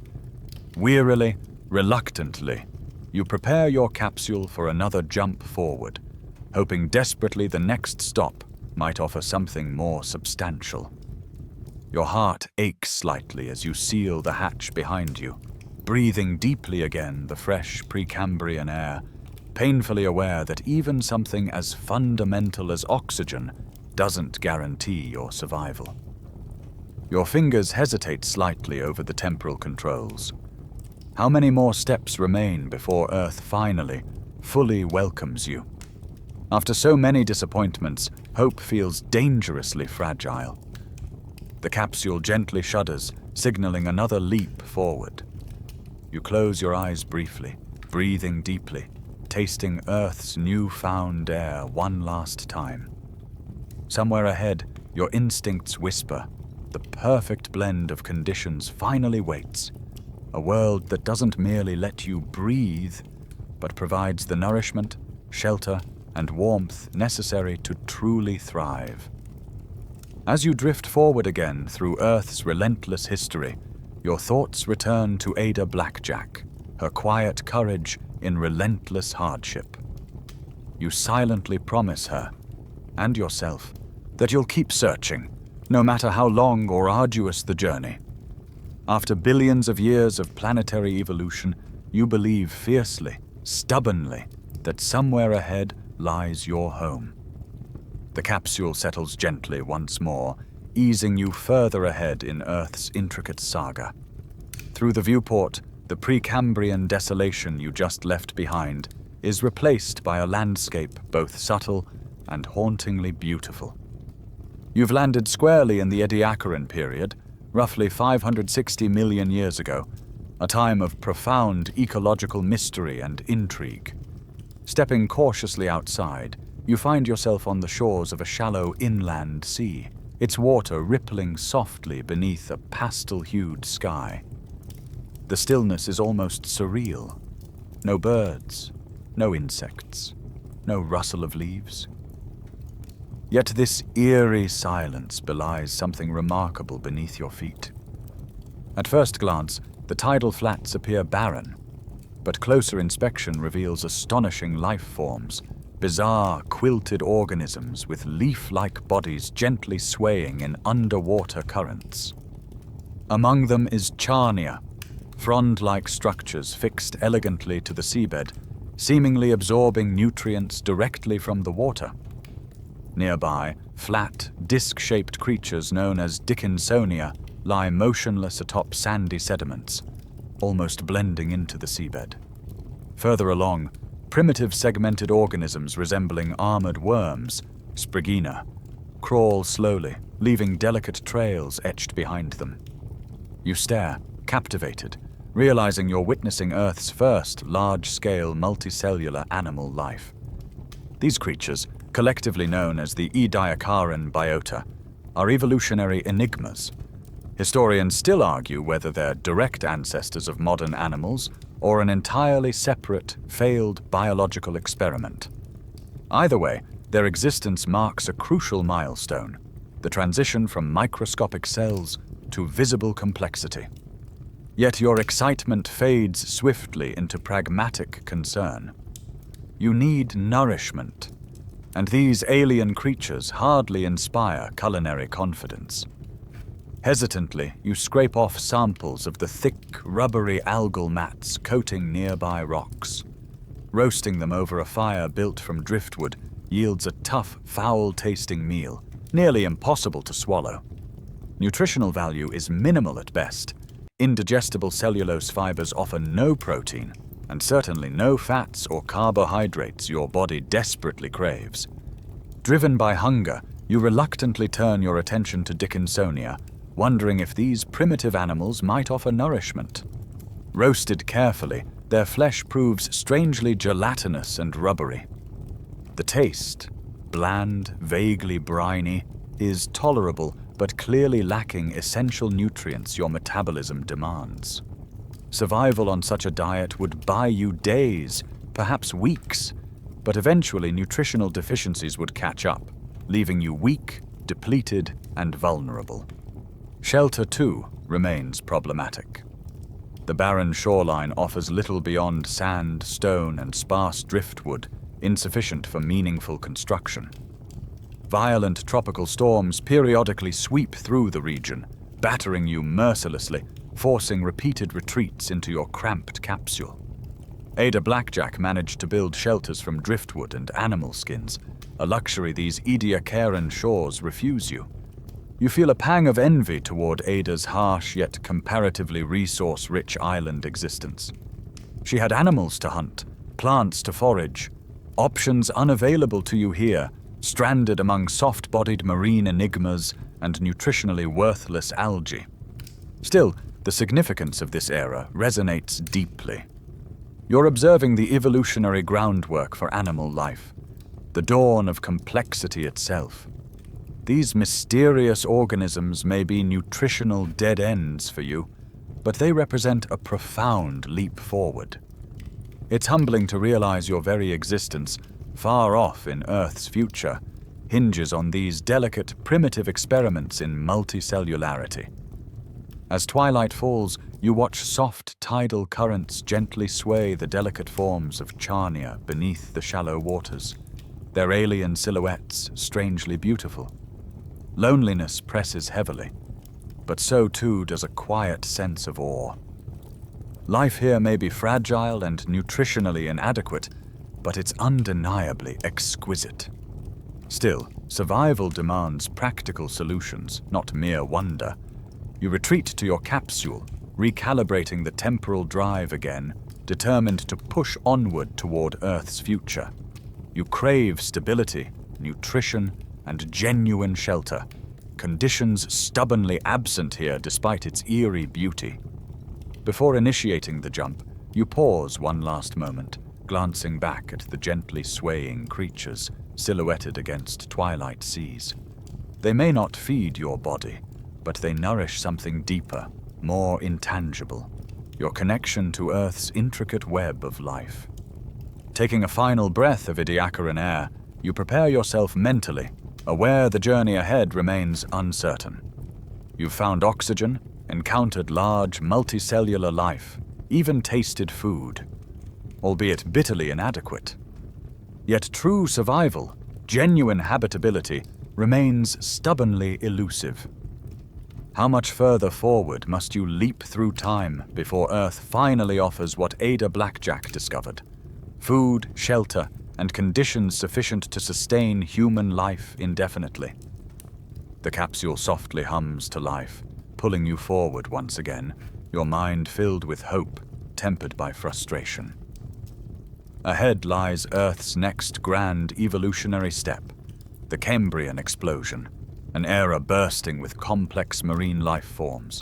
Wearily, reluctantly, you prepare your capsule for another jump forward, hoping desperately the next stop might offer something more substantial. Your heart aches slightly as you seal the hatch behind you, breathing deeply again the fresh Precambrian air, painfully aware that even something as fundamental as oxygen doesn't guarantee your survival. Your fingers hesitate slightly over the temporal controls. How many more steps remain before Earth finally, fully welcomes you? After so many disappointments, hope feels dangerously fragile. The capsule gently shudders, signaling another leap forward. You close your eyes briefly, breathing deeply, tasting Earth's newfound air one last time. Somewhere ahead, your instincts whisper, the perfect blend of conditions finally waits. A world that doesn't merely let you breathe, but provides the nourishment, shelter, and warmth necessary to truly thrive. As you drift forward again through Earth's relentless history, your thoughts return to Ada Blackjack, her quiet courage in relentless hardship. You silently promise her, and yourself, that you'll keep searching, no matter how long or arduous the journey. After billions of years of planetary evolution, you believe fiercely, stubbornly, that somewhere ahead lies your home. The capsule settles gently once more, easing you further ahead in Earth's intricate saga. Through the viewport, the Precambrian desolation you just left behind is replaced by a landscape both subtle and hauntingly beautiful. You've landed squarely in the Ediacaran period, roughly 560 million years ago, a time of profound ecological mystery and intrigue. Stepping cautiously outside, you find yourself on the shores of a shallow inland sea, its water rippling softly beneath a pastel-hued sky. The stillness is almost surreal. No birds, no insects, no rustle of leaves. Yet this eerie silence belies something remarkable beneath your feet. At first glance, the tidal flats appear barren, but closer inspection reveals astonishing life forms, bizarre quilted organisms with leaf-like bodies gently swaying in underwater currents. Among them is Charnia, frond-like structures fixed elegantly to the seabed, seemingly absorbing nutrients directly from the water. Nearby, flat, disc-shaped creatures known as Dickinsonia lie motionless atop sandy sediments, almost blending into the seabed. Further along, primitive segmented organisms resembling armored worms, Sprigina, crawl slowly, leaving delicate trails etched behind them. You stare, captivated, realizing you're witnessing Earth's first large-scale multicellular animal life. These creatures, collectively known as the Ediacaran biota, are evolutionary enigmas. Historians still argue whether they're direct ancestors of modern animals or an entirely separate, failed biological experiment. Either way, their existence marks a crucial milestone, the transition from microscopic cells to visible complexity. Yet your excitement fades swiftly into pragmatic concern. You need nourishment, and these alien creatures hardly inspire culinary confidence. Hesitantly, you scrape off samples of the thick, rubbery algal mats coating nearby rocks. Roasting them over a fire built from driftwood yields a tough, foul-tasting meal, nearly impossible to swallow. Nutritional value is minimal at best. Indigestible cellulose fibers offer no protein, and certainly no fats or carbohydrates your body desperately craves. Driven by hunger, you reluctantly turn your attention to Dickinsonia, wondering if these primitive animals might offer nourishment. Roasted carefully, their flesh proves strangely gelatinous and rubbery. The taste, bland, vaguely briny, is tolerable but clearly lacking essential nutrients your metabolism demands. Survival on such a diet would buy you days, perhaps weeks, but eventually nutritional deficiencies would catch up, leaving you weak, depleted, and vulnerable. Shelter, too, remains problematic. The barren shoreline offers little beyond sand, stone, and sparse driftwood, insufficient for meaningful construction. Violent tropical storms periodically sweep through the region, battering you mercilessly, forcing repeated retreats into your cramped capsule. Ada Blackjack managed to build shelters from driftwood and animal skins, a luxury these Ediacaran shores refuse you. You feel a pang of envy toward Ada's harsh yet comparatively resource-rich island existence. She had animals to hunt, plants to forage, options unavailable to you here, stranded among soft-bodied marine enigmas and nutritionally worthless algae. Still, the significance of this era resonates deeply. You're observing the evolutionary groundwork for animal life, the dawn of complexity itself. These mysterious organisms may be nutritional dead ends for you, but they represent a profound leap forward. It's humbling to realize your very existence, far off in Earth's future, hinges on these delicate, primitive experiments in multicellularity. As twilight falls, you watch soft tidal currents gently sway the delicate forms of Charnia beneath the shallow waters, their alien silhouettes strangely beautiful. Loneliness presses heavily, but so too does a quiet sense of awe. Life here may be fragile and nutritionally inadequate, but it's undeniably exquisite. Still, survival demands practical solutions, not mere wonder. You retreat to your capsule, recalibrating the temporal drive again, determined to push onward toward Earth's future. You crave stability, nutrition, and genuine shelter, conditions stubbornly absent here despite its eerie beauty. Before initiating the jump, you pause one last moment, glancing back at the gently swaying creatures silhouetted against twilight seas. They may not feed your body, but they nourish something deeper, more intangible, your connection to Earth's intricate web of life. Taking a final breath of Ediacaran air, you prepare yourself mentally, aware the journey ahead remains uncertain. You've found oxygen, encountered large, multicellular life, even tasted food, albeit bitterly inadequate. Yet true survival, genuine habitability, remains stubbornly elusive. How much further forward must you leap through time before Earth finally offers what Ada Blackjack discovered? Food, shelter, and conditions sufficient to sustain human life indefinitely. The capsule softly hums to life, pulling you forward once again, your mind filled with hope, tempered by frustration. Ahead lies Earth's next grand evolutionary step, the Cambrian Explosion, an era bursting with complex marine life forms.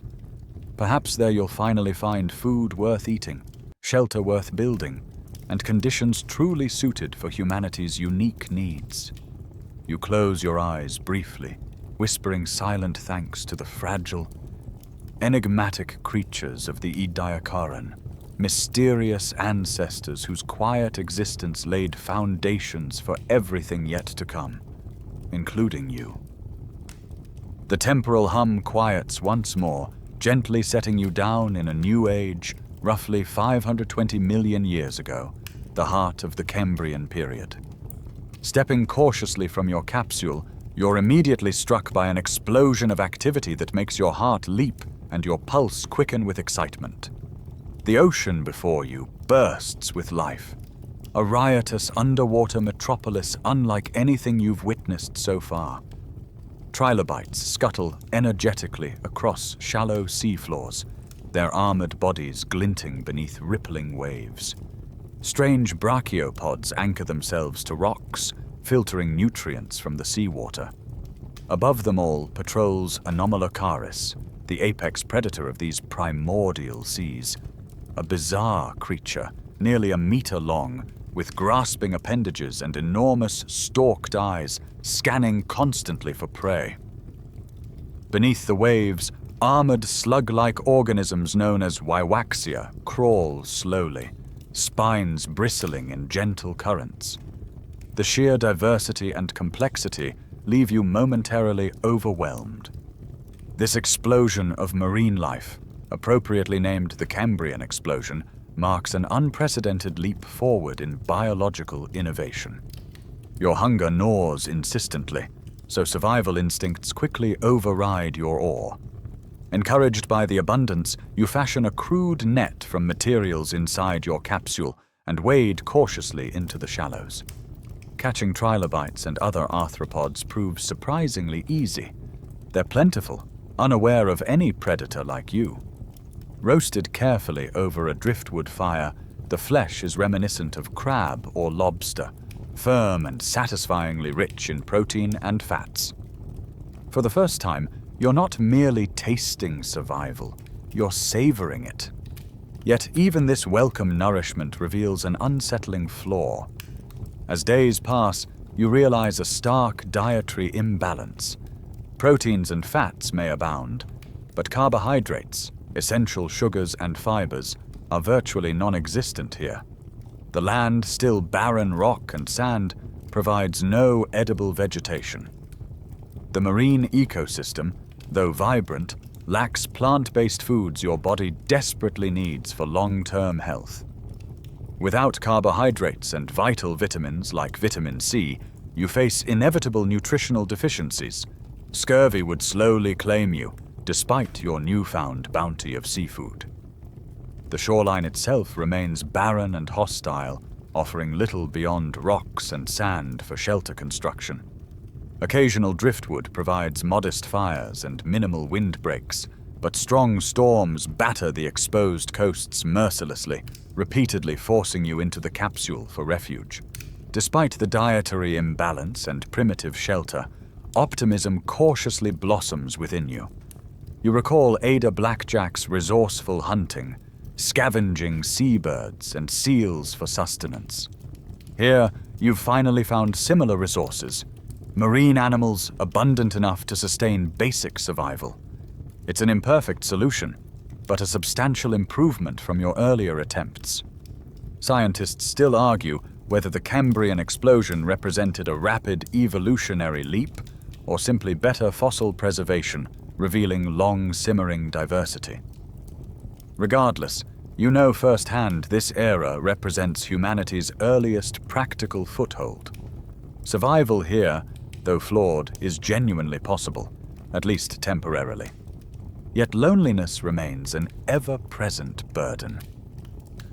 Perhaps there you'll finally find food worth eating, shelter worth building, and conditions truly suited for humanity's unique needs. You close your eyes briefly, whispering silent thanks to the fragile, enigmatic creatures of the Ediacaran, mysterious ancestors whose quiet existence laid foundations for everything yet to come, including you. The temporal hum quiets once more, gently setting you down in a new age, roughly 520 million years ago, the heart of the Cambrian period. Stepping cautiously from your capsule, you're immediately struck by an explosion of activity that makes your heart leap and your pulse quicken with excitement. The ocean before you bursts with life, a riotous underwater metropolis unlike anything you've witnessed so far. Trilobites scuttle energetically across shallow seafloors, their armored bodies glinting beneath rippling waves. Strange brachiopods anchor themselves to rocks, filtering nutrients from the seawater. Above them all patrols Anomalocaris, the apex predator of these primordial seas, a bizarre creature, nearly a meter long, with grasping appendages and enormous stalked eyes, scanning constantly for prey. Beneath the waves, armored slug-like organisms known as Wywaxia crawl slowly, spines bristling in gentle currents. The sheer diversity and complexity leave you momentarily overwhelmed. This explosion of marine life, appropriately named the Cambrian Explosion, marks an unprecedented leap forward in biological innovation. Your hunger gnaws insistently, so survival instincts quickly override your awe. Encouraged by the abundance, you fashion a crude net from materials inside your capsule and wade cautiously into the shallows. Catching trilobites and other arthropods proves surprisingly easy. They're plentiful, unaware of any predator like you. Roasted carefully over a driftwood fire, the flesh is reminiscent of crab or lobster, firm and satisfyingly rich in protein and fats. For the first time, you're not merely tasting survival, you're savoring it. Yet even this welcome nourishment reveals an unsettling flaw. As days pass, you realize a stark dietary imbalance. Proteins and fats may abound, but carbohydrates, essential sugars and fibers, are virtually non-existent here. The land, still barren rock and sand, provides no edible vegetation. The marine ecosystem, though vibrant, lacks plant-based foods your body desperately needs for long-term health. Without carbohydrates and vital vitamins like vitamin C, you face inevitable nutritional deficiencies. Scurvy would slowly claim you, despite your newfound bounty of seafood. The shoreline itself remains barren and hostile, offering little beyond rocks and sand for shelter construction. Occasional driftwood provides modest fires and minimal windbreaks, but strong storms batter the exposed coasts mercilessly, repeatedly forcing you into the capsule for refuge. Despite the dietary imbalance and primitive shelter, optimism cautiously blossoms within you. You recall Ada Blackjack's resourceful hunting, scavenging seabirds and seals for sustenance. Here, you've finally found similar resources, marine animals abundant enough to sustain basic survival. It's an imperfect solution, but a substantial improvement from your earlier attempts. Scientists still argue whether the Cambrian explosion represented a rapid evolutionary leap or simply better fossil preservation, revealing long-simmering diversity. Regardless, you know firsthand this era represents humanity's earliest practical foothold. Survival here, though flawed, is genuinely possible, at least temporarily. Yet loneliness remains an ever-present burden.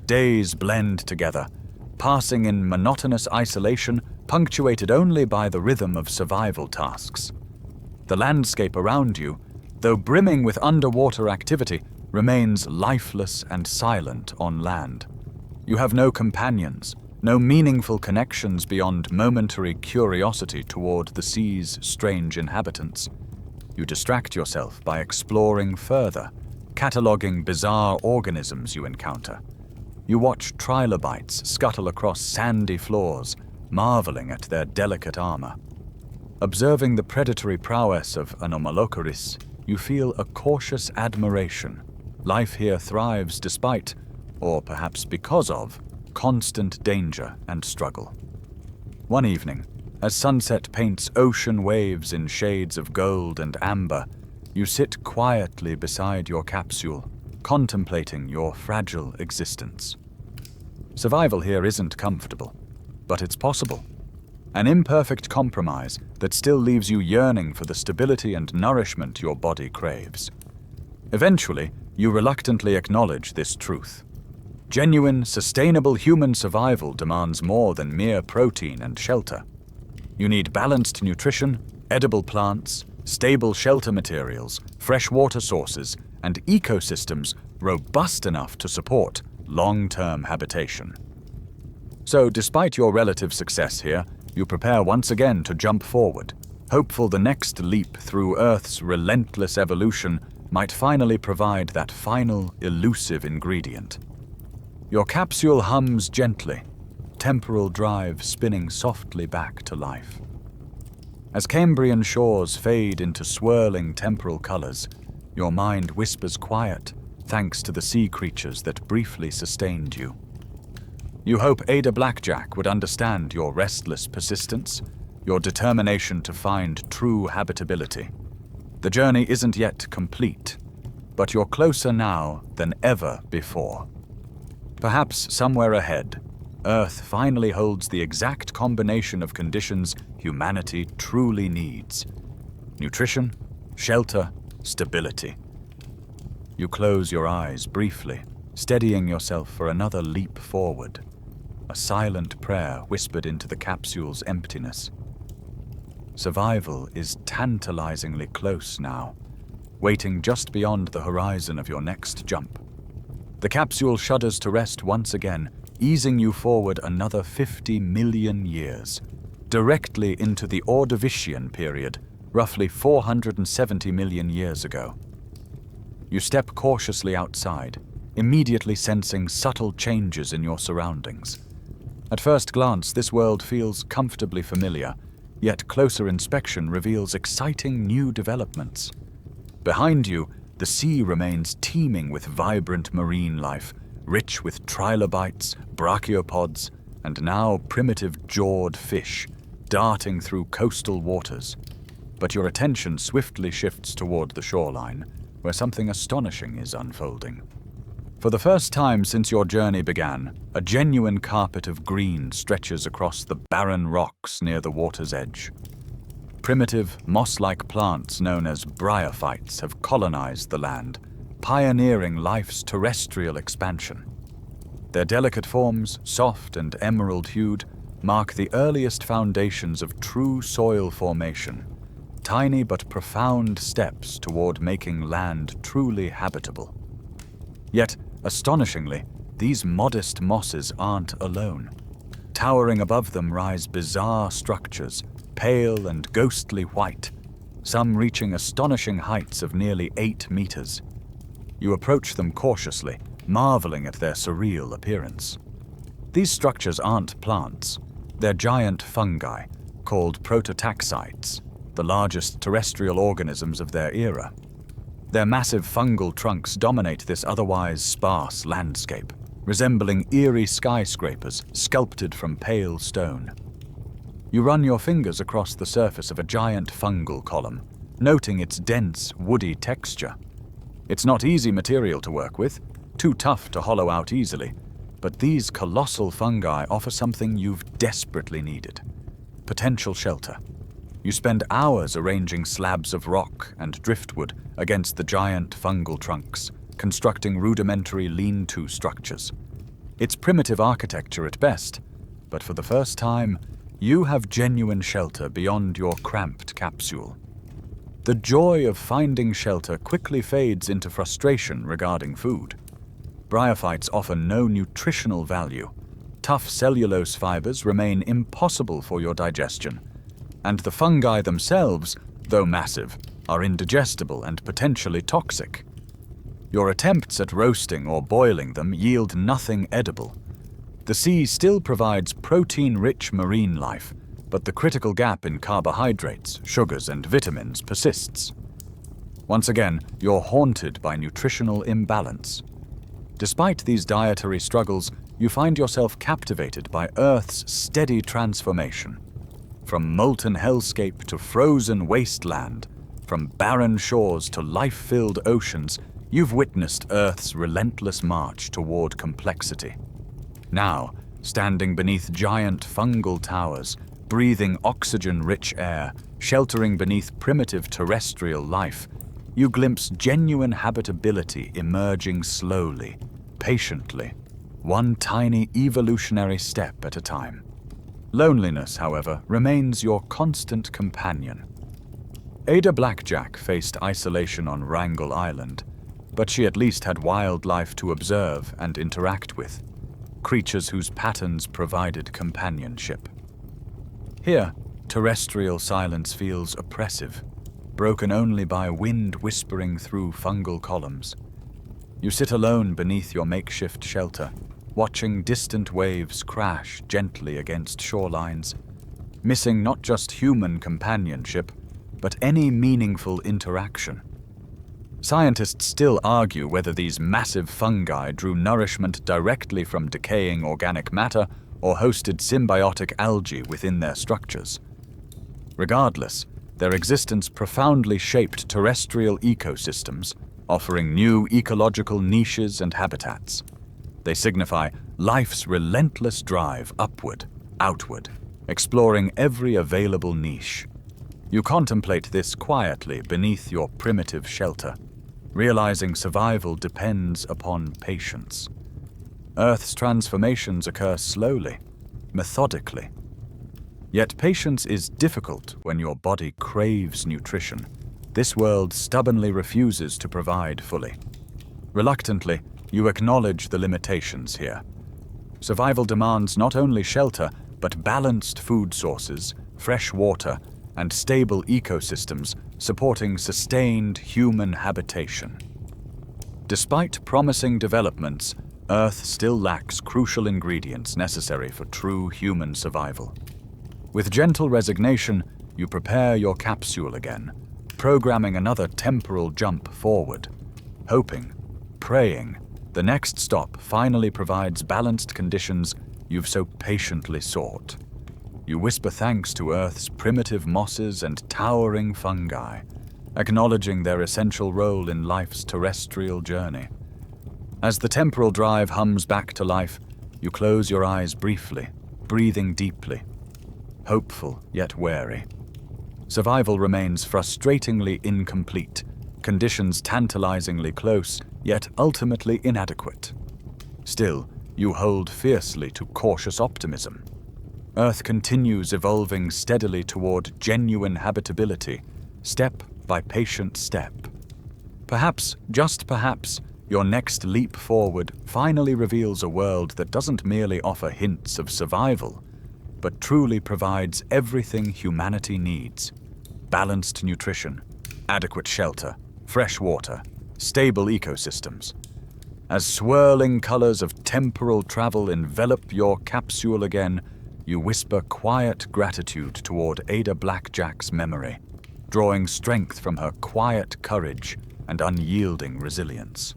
Days blend together, passing in monotonous isolation, punctuated only by the rhythm of survival tasks. The landscape around you, though brimming with underwater activity, remains lifeless and silent on land. You have no companions, no meaningful connections beyond momentary curiosity toward the sea's strange inhabitants. You distract yourself by exploring further, cataloging bizarre organisms you encounter. You watch trilobites scuttle across sandy floors, marveling at their delicate armor. Observing the predatory prowess of Anomalocaris, you feel a cautious admiration. Life here thrives despite, or perhaps because of, constant danger and struggle. One evening, as sunset paints ocean waves in shades of gold and amber, you sit quietly beside your capsule, contemplating your fragile existence. Survival here isn't comfortable, but it's possible. An imperfect compromise that still leaves you yearning for the stability and nourishment your body craves. Eventually, you reluctantly acknowledge this truth. Genuine, sustainable human survival demands more than mere protein and shelter. You need balanced nutrition, edible plants, stable shelter materials, fresh water sources, and ecosystems robust enough to support long-term habitation. So, despite your relative success here, you prepare once again to jump forward, hopeful the next leap through Earth's relentless evolution might finally provide that final, elusive ingredient. Your capsule hums gently, temporal drive spinning softly back to life. As Cambrian shores fade into swirling temporal colors, your mind whispers quiet, thanks to the sea creatures that briefly sustained you. You hope Ada Blackjack would understand your restless persistence, your determination to find true habitability. The journey isn't yet complete, but you're closer now than ever before. Perhaps somewhere ahead, Earth finally holds the exact combination of conditions humanity truly needs: nutrition, shelter, stability. You close your eyes briefly, steadying yourself for another leap forward, a silent prayer whispered into the capsule's emptiness. Survival is tantalizingly close now, waiting just beyond the horizon of your next jump. The capsule shudders to rest once again, easing you forward another 50 million years, directly into the Ordovician period, roughly 470 million years ago. You step cautiously outside, immediately sensing subtle changes in your surroundings. At first glance, this world feels comfortably familiar, yet closer inspection reveals exciting new developments. Behind you, the sea remains teeming with vibrant marine life, rich with trilobites, brachiopods, and now primitive jawed fish, darting through coastal waters. But your attention swiftly shifts toward the shoreline, where something astonishing is unfolding. For the first time since your journey began, a genuine carpet of green stretches across the barren rocks near the water's edge. Primitive, moss-like plants known as bryophytes have colonized the land, pioneering life's terrestrial expansion. Their delicate forms, soft and emerald-hued, mark the earliest foundations of true soil formation, tiny but profound steps toward making land truly habitable. Yet, astonishingly, these modest mosses aren't alone. Towering above them rise bizarre structures, pale and ghostly white, some reaching astonishing heights of nearly 8 meters. You approach them cautiously, marveling at their surreal appearance. These structures aren't plants. They're giant fungi, called prototaxites, the largest terrestrial organisms of their era. Their massive fungal trunks dominate this otherwise sparse landscape, resembling eerie skyscrapers sculpted from pale stone. You run your fingers across the surface of a giant fungal column, noting its dense, woody texture. It's not easy material to work with, too tough to hollow out easily, but these colossal fungi offer something you've desperately needed: potential shelter. You spend hours arranging slabs of rock and driftwood against the giant fungal trunks, constructing rudimentary lean-to structures. It's primitive architecture at best, but for the first time, you have genuine shelter beyond your cramped capsule. The joy of finding shelter quickly fades into frustration regarding food. Bryophytes offer no nutritional value. Tough cellulose fibers remain impossible for your digestion, and the fungi themselves, though massive, are indigestible and potentially toxic. Your attempts at roasting or boiling them yield nothing edible. The sea still provides protein-rich marine life, but the critical gap in carbohydrates, sugars, and vitamins persists. Once again, you're haunted by nutritional imbalance. Despite these dietary struggles, you find yourself captivated by Earth's steady transformation. From molten hellscape to frozen wasteland, from barren shores to life-filled oceans, you've witnessed Earth's relentless march toward complexity. Now, standing beneath giant fungal towers, breathing oxygen-rich air, sheltering beneath primitive terrestrial life, you glimpse genuine habitability emerging slowly, patiently, one tiny evolutionary step at a time. Loneliness, however, remains your constant companion. Ada Blackjack faced isolation on Wrangel Island, but she at least had wildlife to observe and interact with, creatures whose patterns provided companionship. Here, terrestrial silence feels oppressive, broken only by wind whispering through fungal columns. You sit alone beneath your makeshift shelter, watching distant waves crash gently against shorelines, missing not just human companionship, but any meaningful interaction. Scientists still argue whether these massive fungi drew nourishment directly from decaying organic matter or hosted symbiotic algae within their structures. Regardless, their existence profoundly shaped terrestrial ecosystems, offering new ecological niches and habitats. They signify life's relentless drive upward, outward, exploring every available niche. You contemplate this quietly beneath your primitive shelter, realizing survival depends upon patience. Earth's transformations occur slowly, methodically. Yet patience is difficult when your body craves nutrition. This world stubbornly refuses to provide fully. Reluctantly, you acknowledge the limitations here. Survival demands not only shelter, but balanced food sources, fresh water, and stable ecosystems supporting sustained human habitation. Despite promising developments, Earth still lacks crucial ingredients necessary for true human survival. With gentle resignation, you prepare your capsule again, programming another temporal jump forward, hoping, praying, the next stop finally provides balanced conditions you've so patiently sought. You whisper thanks to Earth's primitive mosses and towering fungi, acknowledging their essential role in life's terrestrial journey. As the temporal drive hums back to life, you close your eyes briefly, breathing deeply, hopeful yet wary. Survival remains frustratingly incomplete, conditions tantalizingly close, yet ultimately inadequate. Still, you hold fiercely to cautious optimism. Earth continues evolving steadily toward genuine habitability, step by patient step. Perhaps, just perhaps, your next leap forward finally reveals a world that doesn't merely offer hints of survival, but truly provides everything humanity needs: balanced nutrition, adequate shelter, fresh water, stable ecosystems. As swirling colors of temporal travel envelop your capsule again, you whisper quiet gratitude toward Ada Blackjack's memory, drawing strength from her quiet courage and unyielding resilience.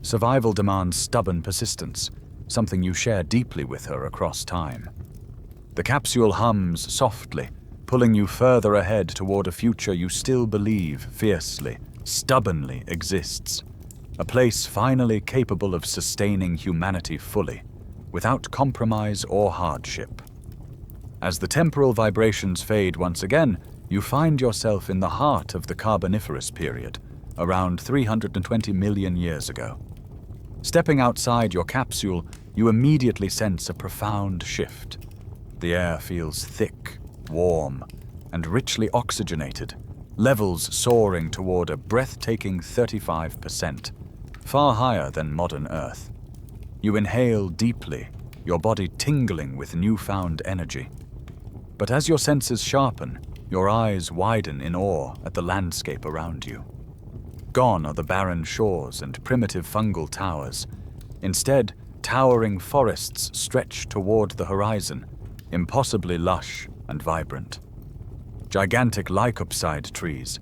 Survival demands stubborn persistence, something you share deeply with her across time. The capsule hums softly, pulling you further ahead toward a future you still believe fiercely, stubbornly exists. A place finally capable of sustaining humanity fully, without compromise or hardship. As the temporal vibrations fade once again, you find yourself in the heart of the Carboniferous period, around 320 million years ago. Stepping outside your capsule, you immediately sense a profound shift. The air feels thick, warm, and richly oxygenated, levels soaring toward a breathtaking 35%, far higher than modern Earth. You inhale deeply, your body tingling with newfound energy. But as your senses sharpen, your eyes widen in awe at the landscape around you. Gone are the barren shores and primitive fungal towers. Instead, towering forests stretch toward the horizon, impossibly lush and vibrant. Gigantic lycopside trees,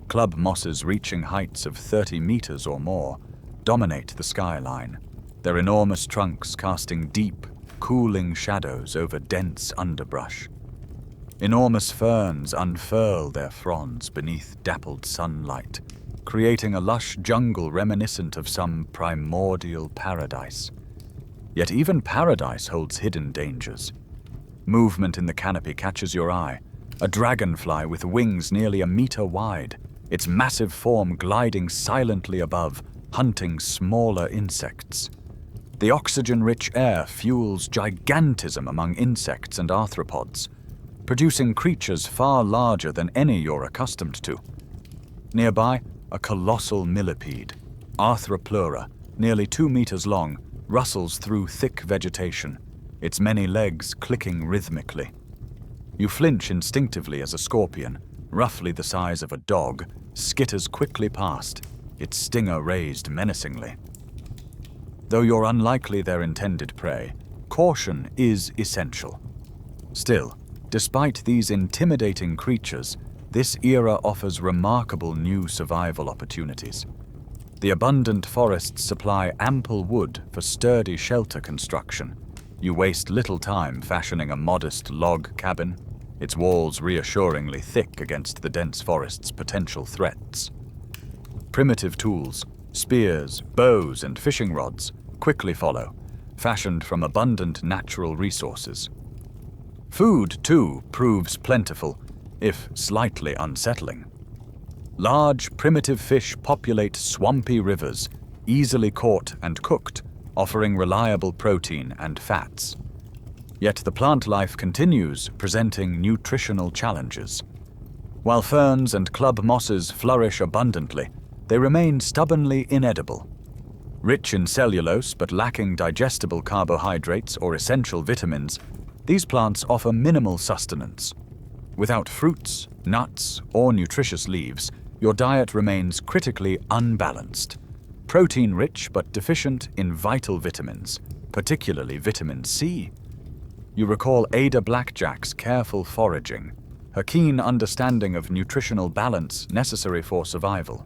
club mosses reaching heights of 30 meters or more, dominate the skyline, their enormous trunks casting deep, cooling shadows over dense underbrush. Enormous ferns unfurl their fronds beneath dappled sunlight, creating a lush jungle reminiscent of some primordial paradise. Yet even paradise holds hidden dangers. Movement in the canopy catches your eye, a dragonfly with wings nearly a meter wide, its massive form gliding silently above, hunting smaller insects. The oxygen-rich air fuels gigantism among insects and arthropods, producing creatures far larger than any you're accustomed to. Nearby, a colossal millipede, Arthropleura, nearly 2 meters long, rustles through thick vegetation, its many legs clicking rhythmically. You flinch instinctively as a scorpion, roughly the size of a dog, skitters quickly past, its stinger raised menacingly. Though you're unlikely their intended prey, caution is essential. Still, despite these intimidating creatures, this era offers remarkable new survival opportunities. The abundant forests supply ample wood for sturdy shelter construction. You waste little time fashioning a modest log cabin, its walls reassuringly thick against the dense forest's potential threats. Primitive tools, spears, bows, and fishing rods quickly follow, fashioned from abundant natural resources. Food, too, proves plentiful, if slightly unsettling. Large, primitive fish populate swampy rivers, easily caught and cooked, offering reliable protein and fats. Yet the plant life continues, presenting nutritional challenges. While ferns and club mosses flourish abundantly, they remain stubbornly inedible. Rich in cellulose but lacking digestible carbohydrates or essential vitamins, these plants offer minimal sustenance. Without fruits, nuts, or nutritious leaves, your diet remains critically unbalanced. Protein-rich but deficient in vital vitamins, particularly vitamin C. You recall Ada Blackjack's careful foraging, her keen understanding of nutritional balance necessary for survival.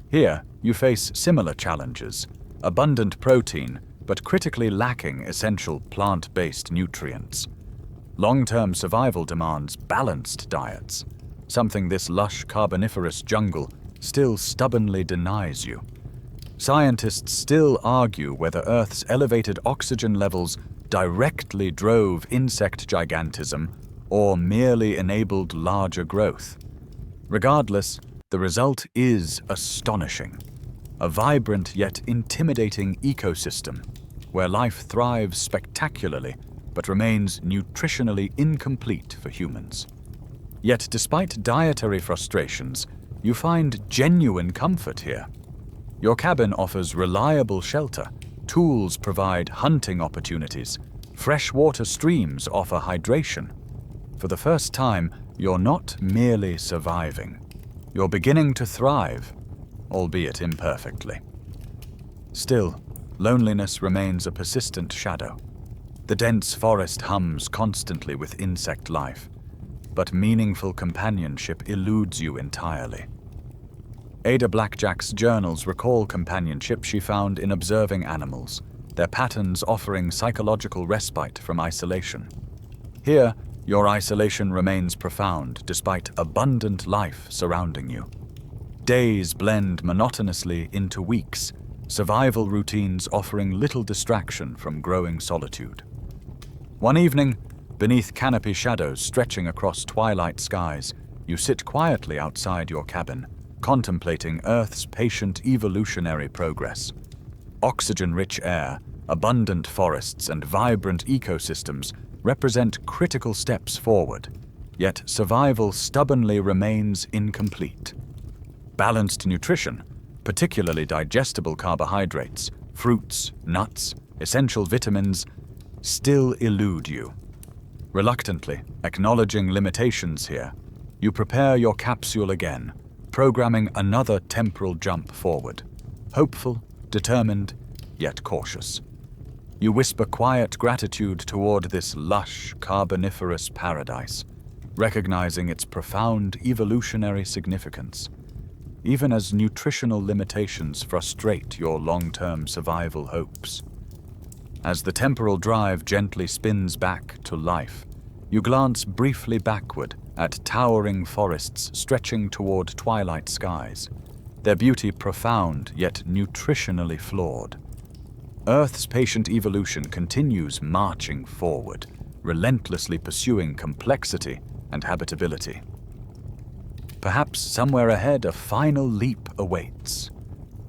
Here, you face similar challenges: abundant protein, but critically lacking essential plant-based nutrients. Long-term survival demands balanced diets, something this lush Carboniferous jungle still stubbornly denies you. Scientists still argue whether Earth's elevated oxygen levels directly drove insect gigantism or merely enabled larger growth. Regardless, The result is astonishing. A vibrant yet intimidating ecosystem where life thrives spectacularly but remains nutritionally incomplete for humans. Yet despite dietary frustrations, you find genuine comfort here. Your cabin offers reliable shelter, tools provide hunting opportunities, freshwater streams offer hydration. For the first time, you're not merely surviving. You're beginning to thrive, albeit imperfectly. Still, loneliness remains a persistent shadow. The dense forest hums constantly with insect life, but meaningful companionship eludes you entirely. Ada Blackjack's journals recall companionship she found in observing animals, their patterns offering psychological respite from isolation. Here, your isolation remains profound despite abundant life surrounding you. Days blend monotonously into weeks, survival routines offering little distraction from growing solitude. One evening, beneath canopy shadows stretching across twilight skies, you sit quietly outside your cabin, contemplating Earth's patient evolutionary progress. Oxygen-rich air, abundant forests, and vibrant ecosystems represent critical steps forward, yet survival stubbornly remains incomplete. Balanced nutrition, particularly digestible carbohydrates, fruits, nuts, essential vitamins, still elude you. Reluctantly, acknowledging limitations here, you prepare your capsule again, programming another temporal jump forward, hopeful, determined, yet cautious. You whisper quiet gratitude toward this lush, carboniferous paradise, recognizing its profound evolutionary significance, even as nutritional limitations frustrate your long-term survival hopes. As the temporal drive gently spins back to life, you glance briefly backward at towering forests stretching toward twilight skies, their beauty profound yet nutritionally flawed. Earth's patient evolution continues marching forward, relentlessly pursuing complexity and habitability. Perhaps somewhere ahead a final leap awaits,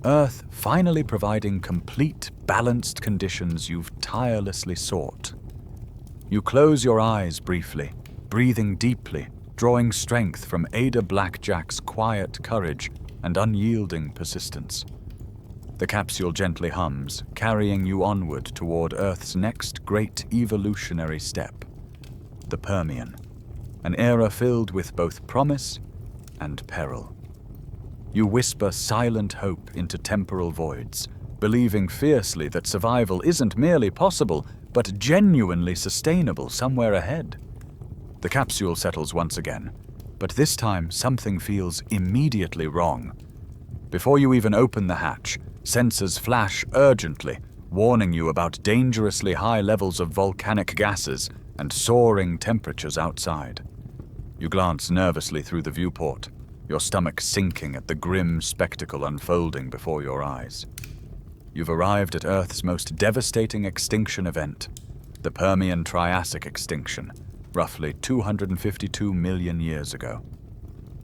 Earth finally providing complete, balanced conditions you've tirelessly sought. You close your eyes briefly, breathing deeply, drawing strength from Ada Blackjack's quiet courage and unyielding persistence. The capsule gently hums, carrying you onward toward Earth's next great evolutionary step, the Permian, an era filled with both promise and peril. You whisper silent hope into temporal voids, believing fiercely that survival isn't merely possible, but genuinely sustainable somewhere ahead. The capsule settles once again, but this time something feels immediately wrong. Before you even open the hatch, sensors flash urgently, warning you about dangerously high levels of volcanic gases and soaring temperatures outside. You glance nervously through the viewport, your stomach sinking at the grim spectacle unfolding before your eyes. You've arrived at Earth's most devastating extinction event, the Permian Triassic extinction, roughly 252 million years ago.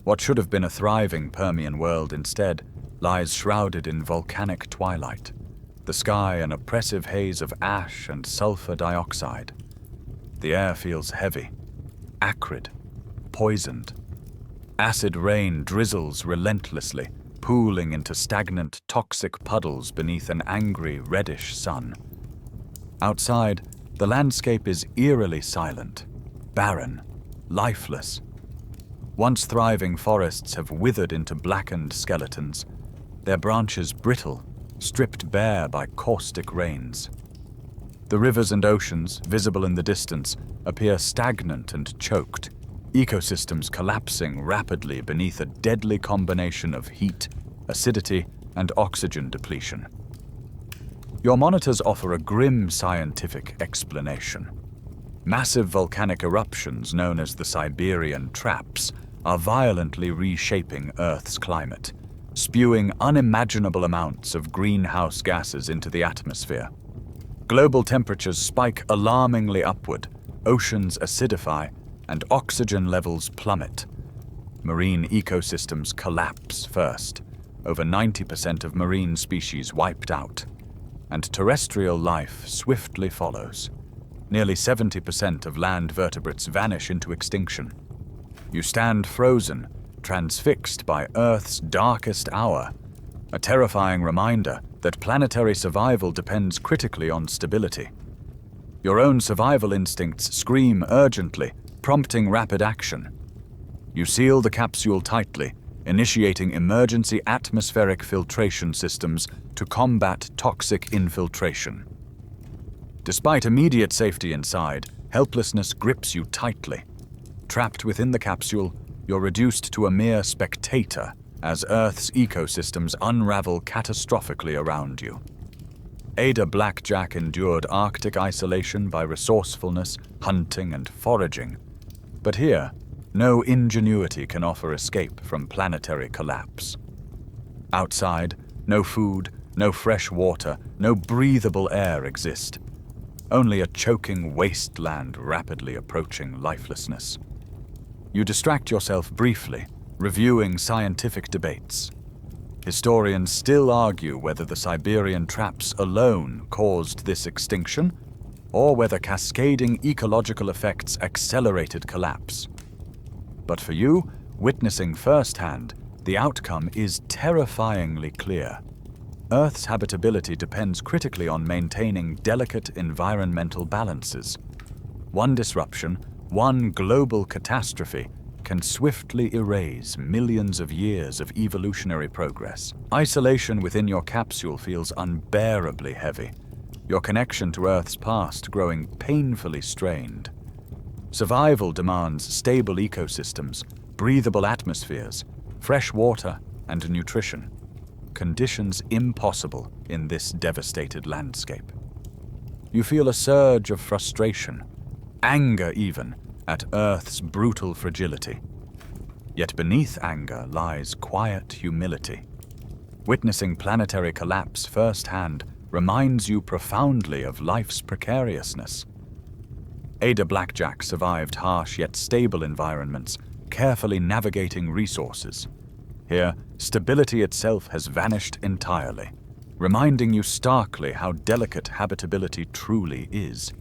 What should have been a thriving Permian world instead lies shrouded in volcanic twilight, the sky an oppressive haze of ash and sulfur dioxide. The air feels heavy, acrid, poisoned. Acid rain drizzles relentlessly, pooling into stagnant, toxic puddles beneath an angry, reddish sun. Outside, the landscape is eerily silent, barren, lifeless. Once thriving forests have withered into blackened skeletons, their branches brittle, stripped bare by caustic rains. The rivers and oceans, visible in the distance, appear stagnant and choked, ecosystems collapsing rapidly beneath a deadly combination of heat, acidity, and oxygen depletion. Your monitors offer a grim scientific explanation. Massive volcanic eruptions known as the Siberian Traps are violently reshaping Earth's climate, spewing unimaginable amounts of greenhouse gases into the atmosphere. Global temperatures spike alarmingly upward, oceans acidify, and oxygen levels plummet. marine ecosystems collapse first, over 90% of marine species wiped out, and terrestrial life swiftly follows. Nearly 70% of land vertebrates vanish into extinction. You stand frozen, transfixed by Earth's darkest hour, a terrifying reminder that planetary survival depends critically on stability. Your own survival instincts scream urgently, prompting rapid action. You seal the capsule tightly, initiating emergency atmospheric filtration systems to combat toxic infiltration. Despite immediate safety inside, helplessness grips you tightly. Trapped within the capsule, you're reduced to a mere spectator as Earth's ecosystems unravel catastrophically around you. Ada Blackjack endured Arctic isolation by resourcefulness, hunting, and foraging. But here, no ingenuity can offer escape from planetary collapse. Outside, no food, no fresh water, no breathable air exist. Only a choking wasteland rapidly approaching lifelessness. You distract yourself briefly, reviewing scientific debates. Historians still argue whether the Siberian traps alone caused this extinction, or whether cascading ecological effects accelerated collapse. But for you, witnessing firsthand, the outcome is terrifyingly clear. Earth's habitability depends critically on maintaining delicate environmental balances. One disruption, one global catastrophe, can swiftly erase millions of years of evolutionary progress. Isolation within your capsule feels unbearably heavy, your connection to Earth's past growing painfully strained. Survival demands stable ecosystems, breathable atmospheres, fresh water, and nutrition. Conditions impossible in this devastated landscape. You feel a surge of frustration, anger even, at Earth's brutal fragility. Yet beneath anger lies quiet humility. Witnessing planetary collapse firsthand reminds you profoundly of life's precariousness. Ada Blackjack survived harsh yet stable environments, carefully navigating resources. Here, stability itself has vanished entirely, reminding you starkly how delicate habitability truly is.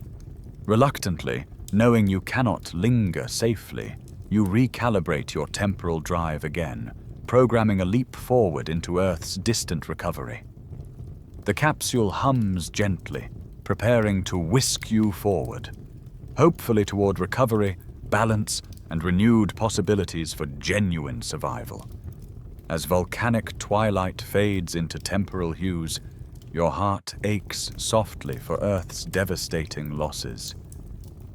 Reluctantly, knowing you cannot linger safely, you recalibrate your temporal drive again, programming a leap forward into Earth's distant recovery. The capsule hums gently, preparing to whisk you forward, hopefully toward recovery, balance, and renewed possibilities for genuine survival. As volcanic twilight fades into temporal hues, your heart aches softly for Earth's devastating losses.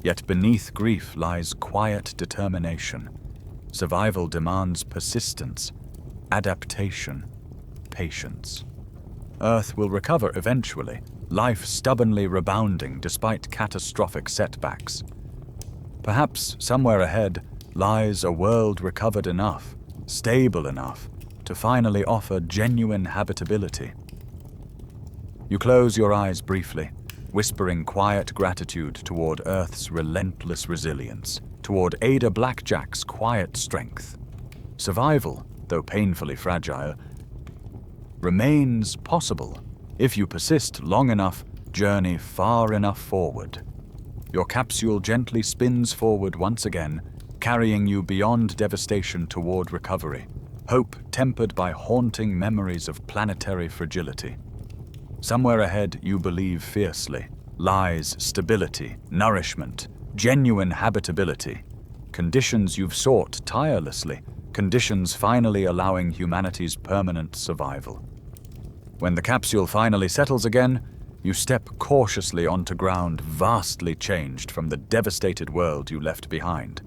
Yet beneath grief lies quiet determination. Survival demands persistence, adaptation, patience. Earth will recover eventually, life stubbornly rebounding despite catastrophic setbacks. Perhaps somewhere ahead lies a world recovered enough, stable enough, to finally offer genuine habitability. You close your eyes briefly, whispering quiet gratitude toward Earth's relentless resilience, toward Ada Blackjack's quiet strength. Survival, though painfully fragile, remains possible if you persist long enough, journey far enough forward. Your capsule gently spins forward once again, carrying you beyond devastation toward recovery, hope tempered by haunting memories of planetary fragility. Somewhere ahead, you believe fiercely, lies stability, nourishment, genuine habitability, conditions you've sought tirelessly, conditions finally allowing humanity's permanent survival. When the capsule finally settles again, you step cautiously onto ground vastly changed from the devastated world you left behind.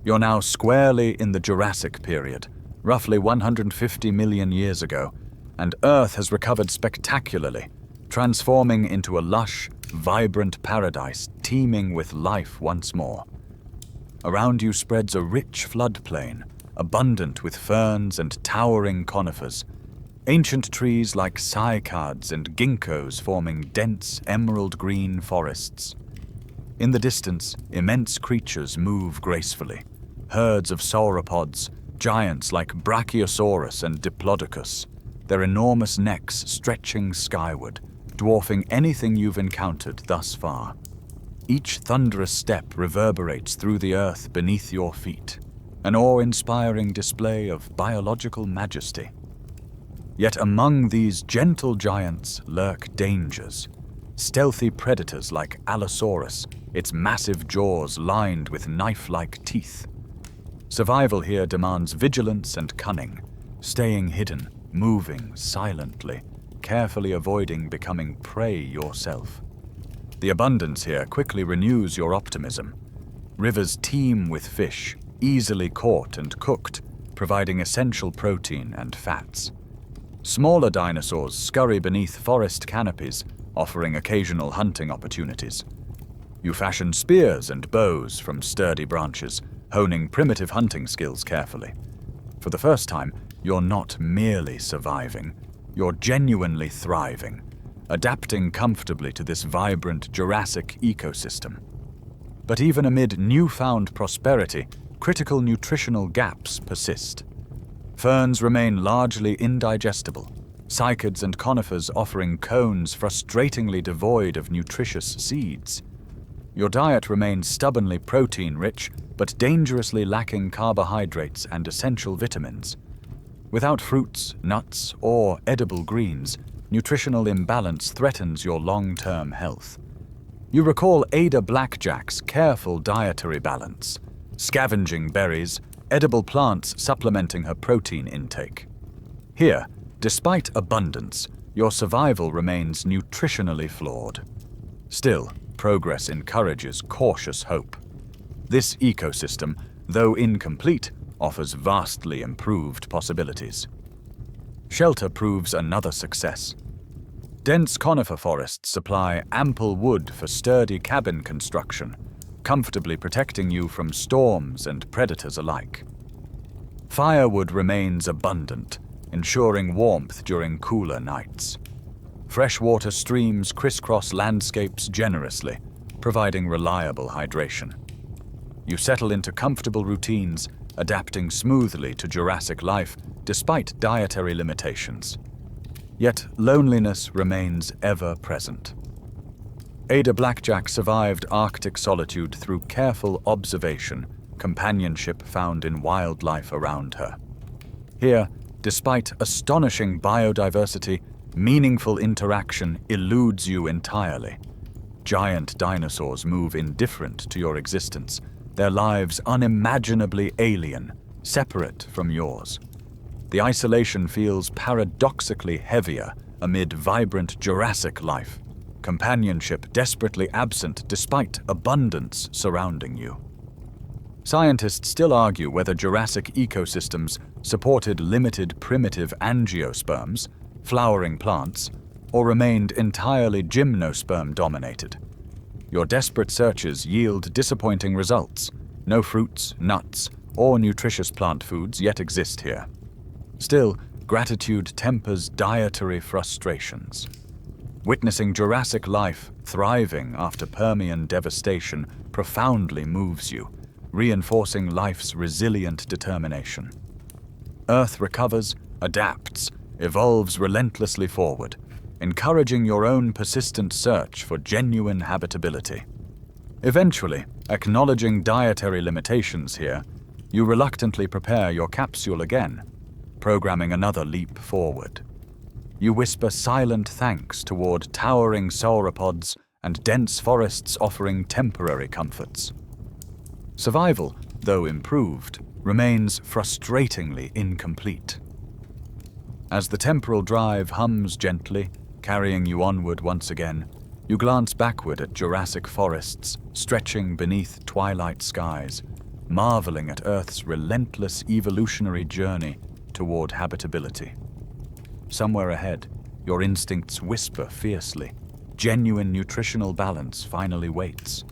You're now squarely in the Jurassic period, roughly 150 million years ago, and Earth has recovered spectacularly, transforming into a lush, vibrant paradise teeming with life once more. Around you spreads a rich floodplain, abundant with ferns and towering conifers, ancient trees like cycads and ginkgos forming dense emerald-green forests. In the distance, immense creatures move gracefully, herds of sauropods, Giants like Brachiosaurus and Diplodocus, their enormous necks stretching skyward, dwarfing anything you've encountered thus far. Each thunderous step reverberates through the earth beneath your feet, an awe-inspiring display of biological majesty. Yet among these gentle giants lurk dangers. Stealthy predators like Allosaurus, its massive jaws lined with knife-like teeth. Survival here demands vigilance and cunning, staying hidden, moving silently, carefully avoiding becoming prey yourself. The abundance here quickly renews your optimism. Rivers teem with fish, easily caught and cooked, providing essential protein and fats. Smaller dinosaurs scurry beneath forest canopies, offering occasional hunting opportunities. You fashion spears and bows from sturdy branches, honing primitive hunting skills carefully. For the first time, you're not merely surviving, you're genuinely thriving, adapting comfortably to this vibrant Jurassic ecosystem. But even amid newfound prosperity, critical nutritional gaps persist. Ferns remain largely indigestible, cycads and conifers offering cones frustratingly devoid of nutritious seeds. Your diet remains stubbornly protein-rich, but dangerously lacking carbohydrates and essential vitamins. Without fruits, nuts, or edible greens, nutritional imbalance threatens your long-term health. You recall Ada Blackjack's careful dietary balance, scavenging berries, edible plants supplementing her protein intake. Here, despite abundance, your survival remains nutritionally flawed. Still, progress encourages cautious hope. This ecosystem, though incomplete, offers vastly improved possibilities. Shelter proves another success. Dense conifer forests supply ample wood for sturdy cabin construction, comfortably protecting you from storms and predators alike. Firewood remains abundant, ensuring warmth during cooler nights. Freshwater streams crisscross landscapes generously, providing reliable hydration. You settle into comfortable routines, adapting smoothly to Jurassic life despite dietary limitations. Yet loneliness remains ever present. Ada Blackjack survived Arctic solitude through careful observation, companionship found in wildlife around her. Here, despite astonishing biodiversity, meaningful interaction eludes you entirely. Giant dinosaurs move indifferent to your existence, their lives unimaginably alien, separate from yours. The isolation feels paradoxically heavier amid vibrant Jurassic life, companionship desperately absent despite abundance surrounding you. Scientists still argue whether Jurassic ecosystems supported limited primitive angiosperms, flowering plants, or remained entirely gymnosperm-dominated. Your desperate searches yield disappointing results. No fruits, nuts, or nutritious plant foods yet exist here. Still, gratitude tempers dietary frustrations. Witnessing Jurassic life thriving after Permian devastation profoundly moves you, reinforcing life's resilient determination. Earth recovers, adapts, evolves relentlessly forward, encouraging your own persistent search for genuine habitability. Eventually, acknowledging dietary limitations here, you reluctantly prepare your capsule again, programming another leap forward. You whisper silent thanks toward towering sauropods and dense forests offering temporary comforts. Survival, though improved, remains frustratingly incomplete. As the temporal drive hums gently, carrying you onward once again, you glance backward at Jurassic forests stretching beneath twilight skies, marveling at Earth's relentless evolutionary journey toward habitability. Somewhere ahead, your instincts whisper fiercely. Genuine nutritional balance finally waits,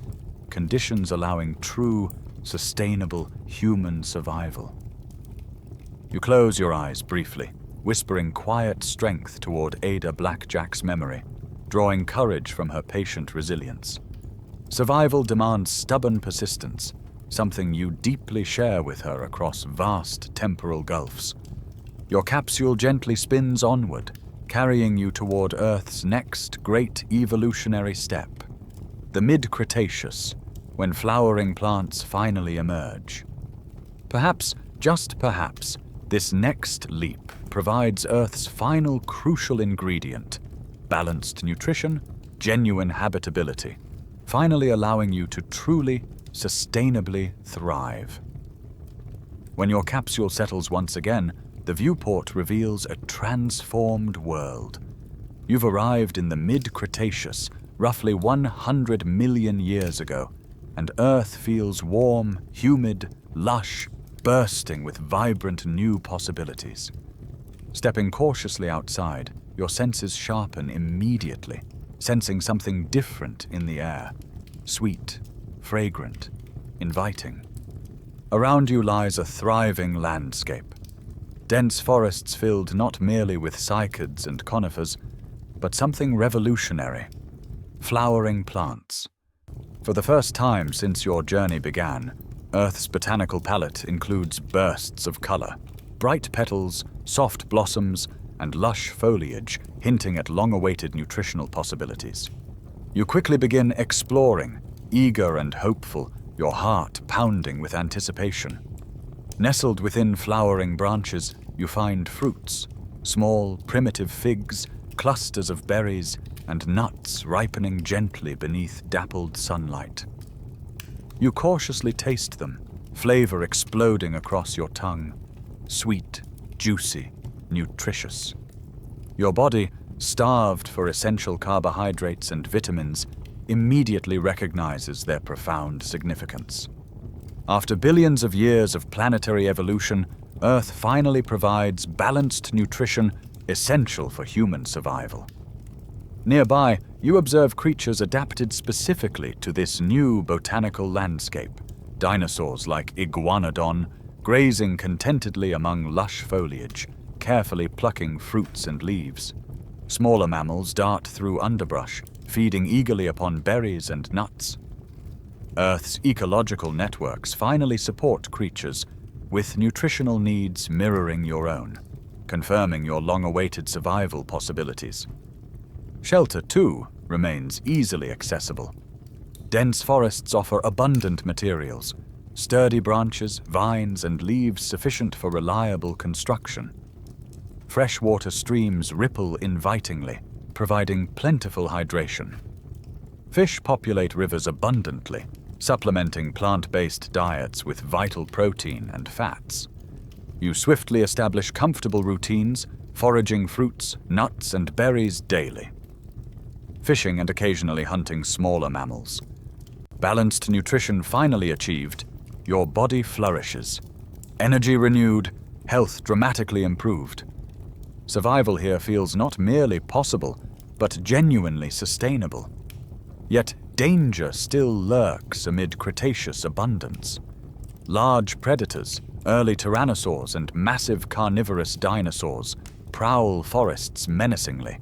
conditions allowing true, sustainable human survival. You close your eyes briefly, whispering quiet strength toward Ada Blackjack's memory, drawing courage from her patient resilience. Survival demands stubborn persistence, something you deeply share with her across vast temporal gulfs. Your capsule gently spins onward, carrying you toward Earth's next great evolutionary step, the mid-Cretaceous, when flowering plants finally emerge. Perhaps, just perhaps, this next leap provides Earth's final crucial ingredient, balanced nutrition, genuine habitability, finally allowing you to truly, sustainably thrive. When your capsule settles once again, the viewport reveals a transformed world. You've arrived in the mid-Cretaceous, roughly 100 million years ago, and Earth feels warm, humid, lush, bursting with vibrant new possibilities. Stepping cautiously outside, your senses sharpen immediately, sensing something different in the air. Sweet, fragrant, inviting. Around you lies a thriving landscape. Dense forests filled not merely with cycads and conifers, but something revolutionary. Flowering plants. For the first time since your journey began, Earth's botanical palette includes bursts of color, bright petals, soft blossoms, and lush foliage hinting at long-awaited nutritional possibilities. You quickly begin exploring, eager and hopeful, your heart pounding with anticipation. Nestled within flowering branches, you find fruits, small, primitive figs, clusters of berries, and nuts ripening gently beneath dappled sunlight. You cautiously taste them, flavor exploding across your tongue. Sweet, juicy, nutritious. Your body, starved for essential carbohydrates and vitamins, immediately recognizes their profound significance. After billions of years of planetary evolution, Earth finally provides balanced nutrition essential for human survival. Nearby, you observe creatures adapted specifically to this new botanical landscape. Dinosaurs like Iguanodon, grazing contentedly among lush foliage, carefully plucking fruits and leaves. Smaller mammals dart through underbrush, feeding eagerly upon berries and nuts. Earth's ecological networks finally support creatures with nutritional needs mirroring your own, confirming your long-awaited survival possibilities. Shelter, too, remains easily accessible. Dense forests offer abundant materials, sturdy branches, vines, and leaves sufficient for reliable construction. Freshwater streams ripple invitingly, providing plentiful hydration. Fish populate rivers abundantly, supplementing plant-based diets with vital protein and fats. You swiftly establish comfortable routines, foraging fruits, nuts, and berries daily. Fishing and occasionally hunting smaller mammals. Balanced nutrition finally achieved, your body flourishes. Energy renewed, health dramatically improved. Survival here feels not merely possible, but genuinely sustainable. Yet danger still lurks amid Cretaceous abundance. Large predators, early tyrannosaurs, and massive carnivorous dinosaurs prowl forests menacingly.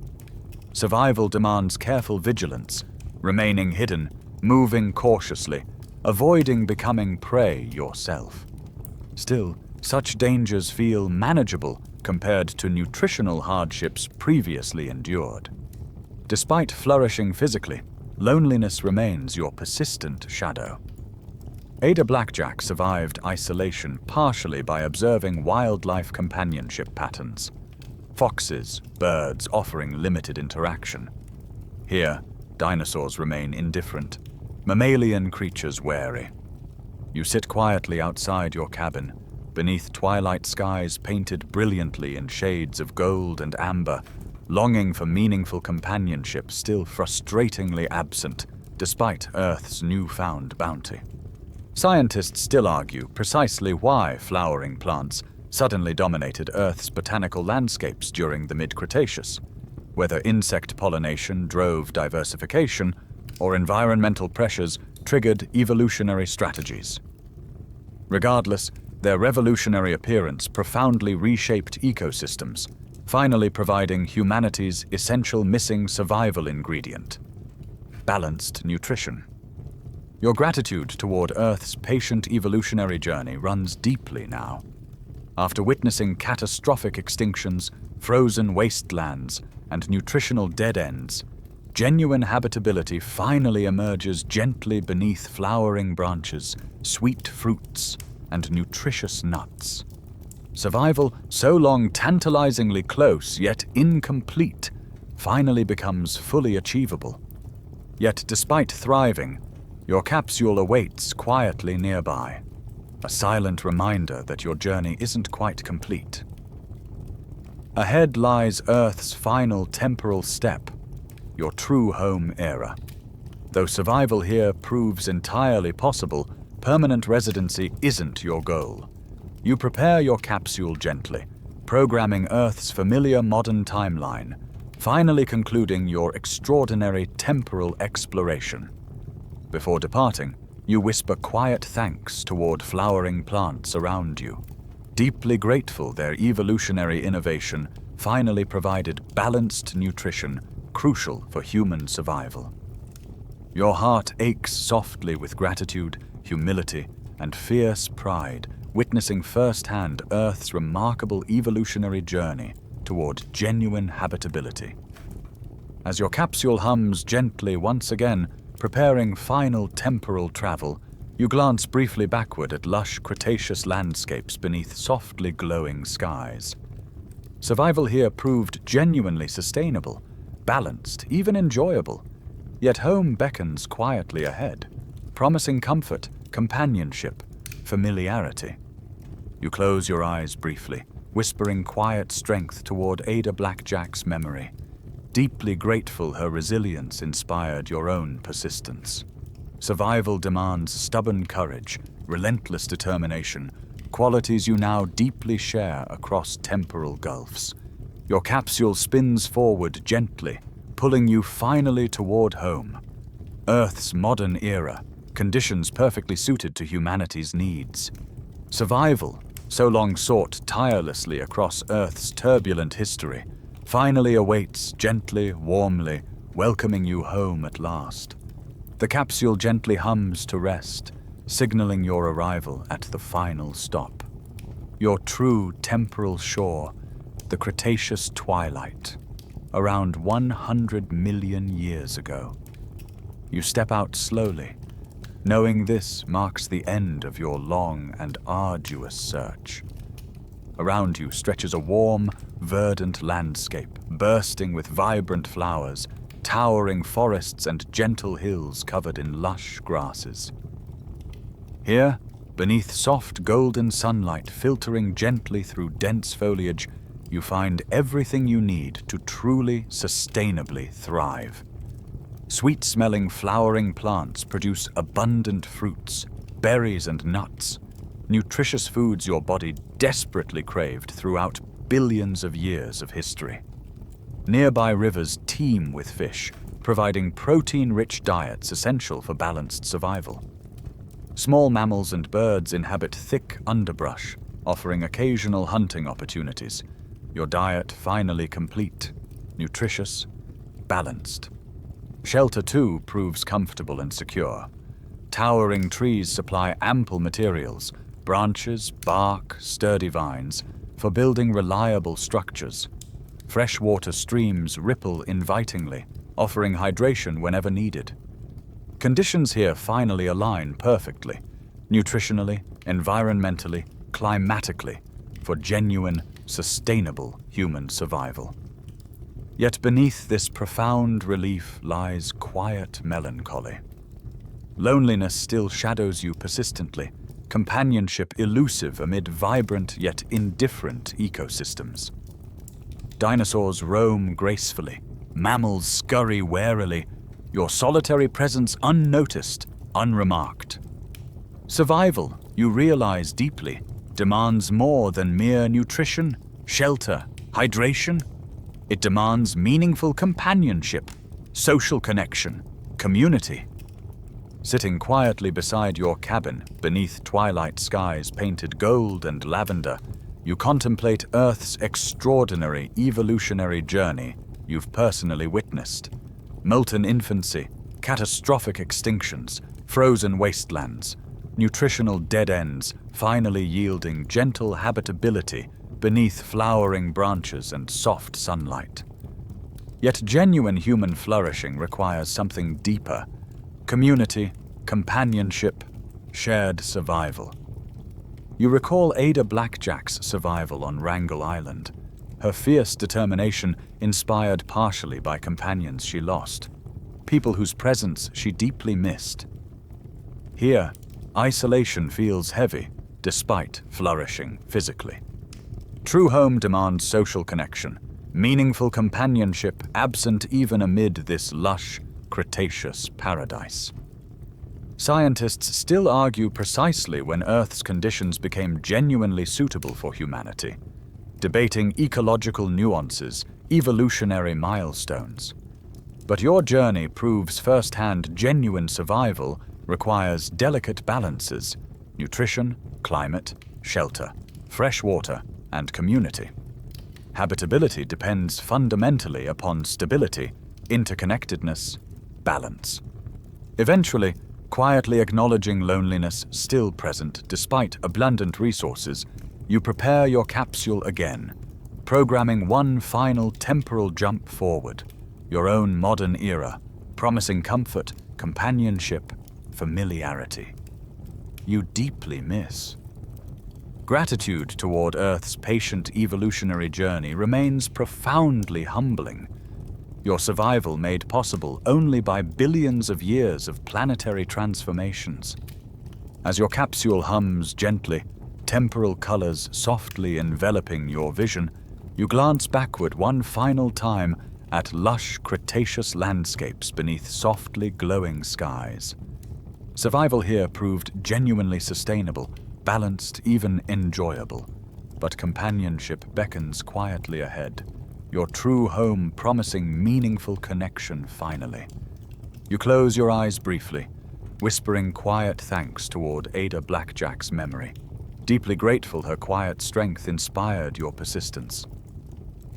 Survival demands careful vigilance, remaining hidden, moving cautiously, avoiding becoming prey yourself. Still, such dangers feel manageable compared to nutritional hardships previously endured. Despite flourishing physically, loneliness remains your persistent shadow. Ada Blackjack survived isolation partially by observing wildlife companionship patterns. Foxes, birds offering limited interaction. Here, dinosaurs remain indifferent, mammalian creatures wary. You sit quietly outside your cabin, beneath twilight skies painted brilliantly in shades of gold and amber, longing for meaningful companionship still frustratingly absent, despite Earth's newfound bounty. Scientists still argue precisely why flowering plants suddenly dominated Earth's botanical landscapes during the mid-Cretaceous, whether insect pollination drove diversification or environmental pressures triggered evolutionary strategies. Regardless, their revolutionary appearance profoundly reshaped ecosystems, finally providing humanity's essential missing survival ingredient: balanced nutrition. Your gratitude toward Earth's patient evolutionary journey runs deeply now. After witnessing catastrophic extinctions, frozen wastelands, and nutritional dead ends, genuine habitability finally emerges gently beneath flowering branches, sweet fruits, and nutritious nuts. Survival, so long tantalizingly close yet incomplete, finally becomes fully achievable. Yet despite thriving, your capsule awaits quietly nearby, a silent reminder that your journey isn't quite complete. Ahead lies Earth's final temporal step, your true home era. Though survival here proves entirely possible, permanent residency isn't your goal. You prepare your capsule gently, programming Earth's familiar modern timeline, finally concluding your extraordinary temporal exploration. Before departing, you whisper quiet thanks toward flowering plants around you, deeply grateful their evolutionary innovation finally provided balanced nutrition crucial for human survival. Your heart aches softly with gratitude, humility, and fierce pride, witnessing firsthand Earth's remarkable evolutionary journey toward genuine habitability. As your capsule hums gently once again, preparing final temporal travel, you glance briefly backward at lush Cretaceous landscapes beneath softly glowing skies. Survival here proved genuinely sustainable, balanced, even enjoyable. Yet home beckons quietly ahead, promising comfort, companionship, familiarity. You close your eyes briefly, whispering quiet strength toward Ada Blackjack's memory, deeply grateful her resilience inspired your own persistence. Survival demands stubborn courage, relentless determination, qualities you now deeply share across temporal gulfs. Your capsule spins forward gently, pulling you finally toward home. Earth's modern era, conditions perfectly suited to humanity's needs. Survival, so long sought tirelessly across Earth's turbulent history, finally awaits gently, warmly, welcoming you home at last. The capsule gently hums to rest, signaling your arrival at the final stop. Your true temporal shore, the Cretaceous twilight, around 100 million years ago. You step out slowly, knowing this marks the end of your long and arduous search. Around you stretches a warm, verdant landscape, bursting with vibrant flowers, towering forests and gentle hills covered in lush grasses. Here, beneath soft golden sunlight filtering gently through dense foliage, you find everything you need to truly, sustainably thrive. Sweet-smelling flowering plants produce abundant fruits, berries and nuts, nutritious foods your body desperately craved throughout billions of years of history. Nearby rivers teem with fish, providing protein-rich diets essential for balanced survival. Small mammals and birds inhabit thick underbrush, offering occasional hunting opportunities. Your diet finally complete, nutritious, balanced. Shelter, too, proves comfortable and secure. Towering trees supply ample materials, branches, bark, sturdy vines, for building reliable structures. Freshwater streams ripple invitingly, offering hydration whenever needed. Conditions here finally align perfectly, nutritionally, environmentally, climatically, for genuine, sustainable human survival. Yet beneath this profound relief lies quiet melancholy. Loneliness still shadows you persistently, companionship elusive amid vibrant yet indifferent ecosystems. Dinosaurs roam gracefully, mammals scurry warily, your solitary presence unnoticed, unremarked. Survival, you realize deeply, demands more than mere nutrition, shelter, hydration. It demands meaningful companionship, social connection, community. Sitting quietly beside your cabin, beneath twilight skies painted gold and lavender, you contemplate Earth's extraordinary evolutionary journey you've personally witnessed. Molten infancy, catastrophic extinctions, Frozen wastelands, nutritional dead ends finally yielding gentle habitability beneath flowering branches and soft sunlight. Yet genuine human flourishing requires something deeper: community, companionship, shared survival. You recall Ada Blackjack's survival on Wrangel Island, her fierce determination inspired partially by companions she lost, people whose presence she deeply missed. Here, isolation feels heavy, despite flourishing physically. True home demands social connection, meaningful companionship absent even amid this lush, Cretaceous paradise. Scientists still argue precisely when Earth's conditions became genuinely suitable for humanity, debating ecological nuances, evolutionary milestones. But your journey proves firsthand genuine survival requires delicate balances: nutrition, climate, shelter, fresh water, and community. Habitability depends fundamentally upon stability, interconnectedness, balance. Eventually, quietly acknowledging loneliness still present despite abundant resources, you prepare your capsule again, programming one final temporal jump forward, your own modern era, promising comfort, companionship, familiarity. You deeply miss. Gratitude toward Earth's patient evolutionary journey remains profoundly humbling. Your survival made possible only by billions of years of planetary transformations. As your capsule hums gently, temporal colors softly enveloping your vision, you glance backward one final time at lush Cretaceous landscapes beneath softly glowing skies. Survival here proved genuinely sustainable, balanced, even enjoyable. But companionship beckons quietly ahead, your true home promising meaningful connection finally. You close your eyes briefly, whispering quiet thanks toward Ada Blackjack's memory, deeply grateful her quiet strength inspired your persistence.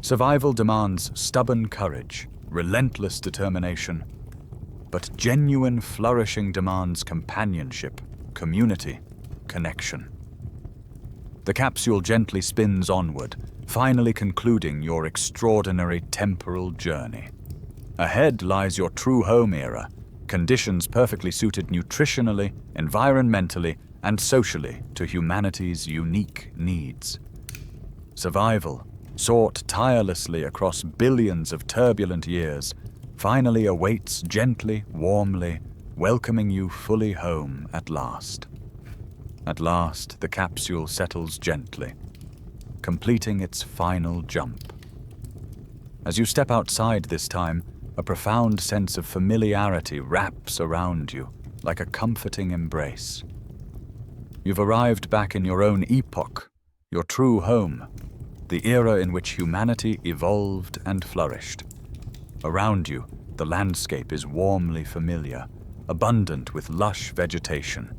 Survival demands stubborn courage, relentless determination, but genuine flourishing demands companionship, community, connection. The capsule gently spins onward, finally concluding your extraordinary temporal journey. Ahead lies your true home era, conditions perfectly suited nutritionally, environmentally, and socially to humanity's unique needs. Survival, sought tirelessly across billions of turbulent years, finally awaits gently, warmly, welcoming you fully home at last. At last, the capsule settles gently, completing its final jump. As you step outside this time, a profound sense of familiarity wraps around you like a comforting embrace. You've arrived back in your own epoch, your true home, the era in which humanity evolved and flourished. Around you, the landscape is warmly familiar, abundant with lush vegetation.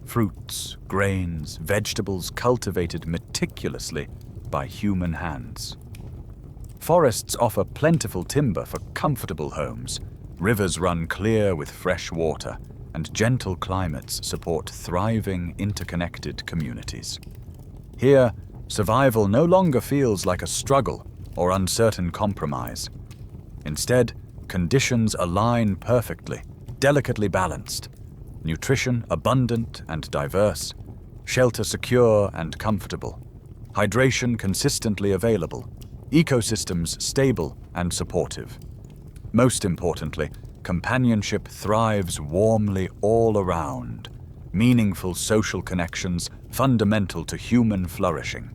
Fruits, grains, vegetables cultivated meticulously by human hands. Forests offer plentiful timber for comfortable homes. Rivers run clear with fresh water, and gentle climates support thriving, interconnected communities. Here, survival no longer feels like a struggle or uncertain compromise. Instead, conditions align perfectly, delicately balanced. Nutrition abundant and diverse, shelter secure and comfortable, hydration consistently available, ecosystems stable and supportive. Most importantly, companionship thrives warmly all around, meaningful social connections fundamental to human flourishing.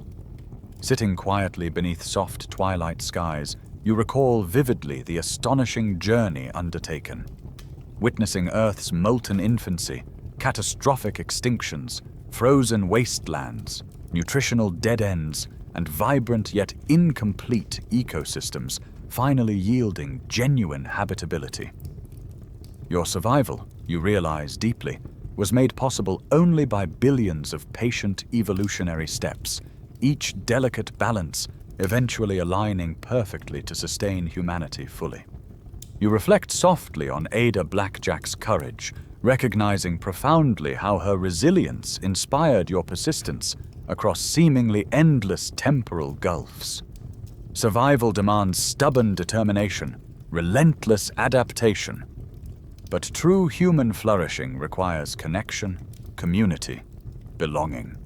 Sitting quietly beneath soft twilight skies, you recall vividly the astonishing journey undertaken. Witnessing Earth's molten infancy, catastrophic extinctions, frozen wastelands, nutritional dead ends, and vibrant yet incomplete ecosystems finally yielding genuine habitability. Your survival, you realize deeply, was made possible only by billions of patient evolutionary steps, each delicate balance eventually aligning perfectly to sustain humanity fully. You reflect softly on Ada Blackjack's courage, recognizing profoundly how her resilience inspired your persistence across seemingly endless temporal gulfs. Survival demands stubborn determination, relentless adaptation. But true human flourishing requires connection, community, belonging.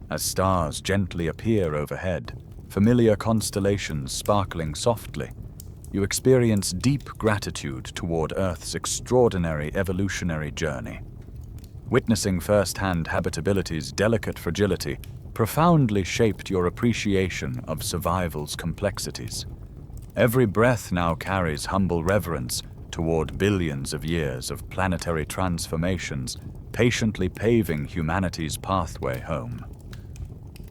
As stars gently appear overhead, familiar constellations sparkling softly, you experience deep gratitude toward Earth's extraordinary evolutionary journey. Witnessing first-hand habitability's delicate fragility profoundly shaped your appreciation of survival's complexities. Every breath now carries humble reverence toward billions of years of planetary transformations, patiently paving humanity's pathway home.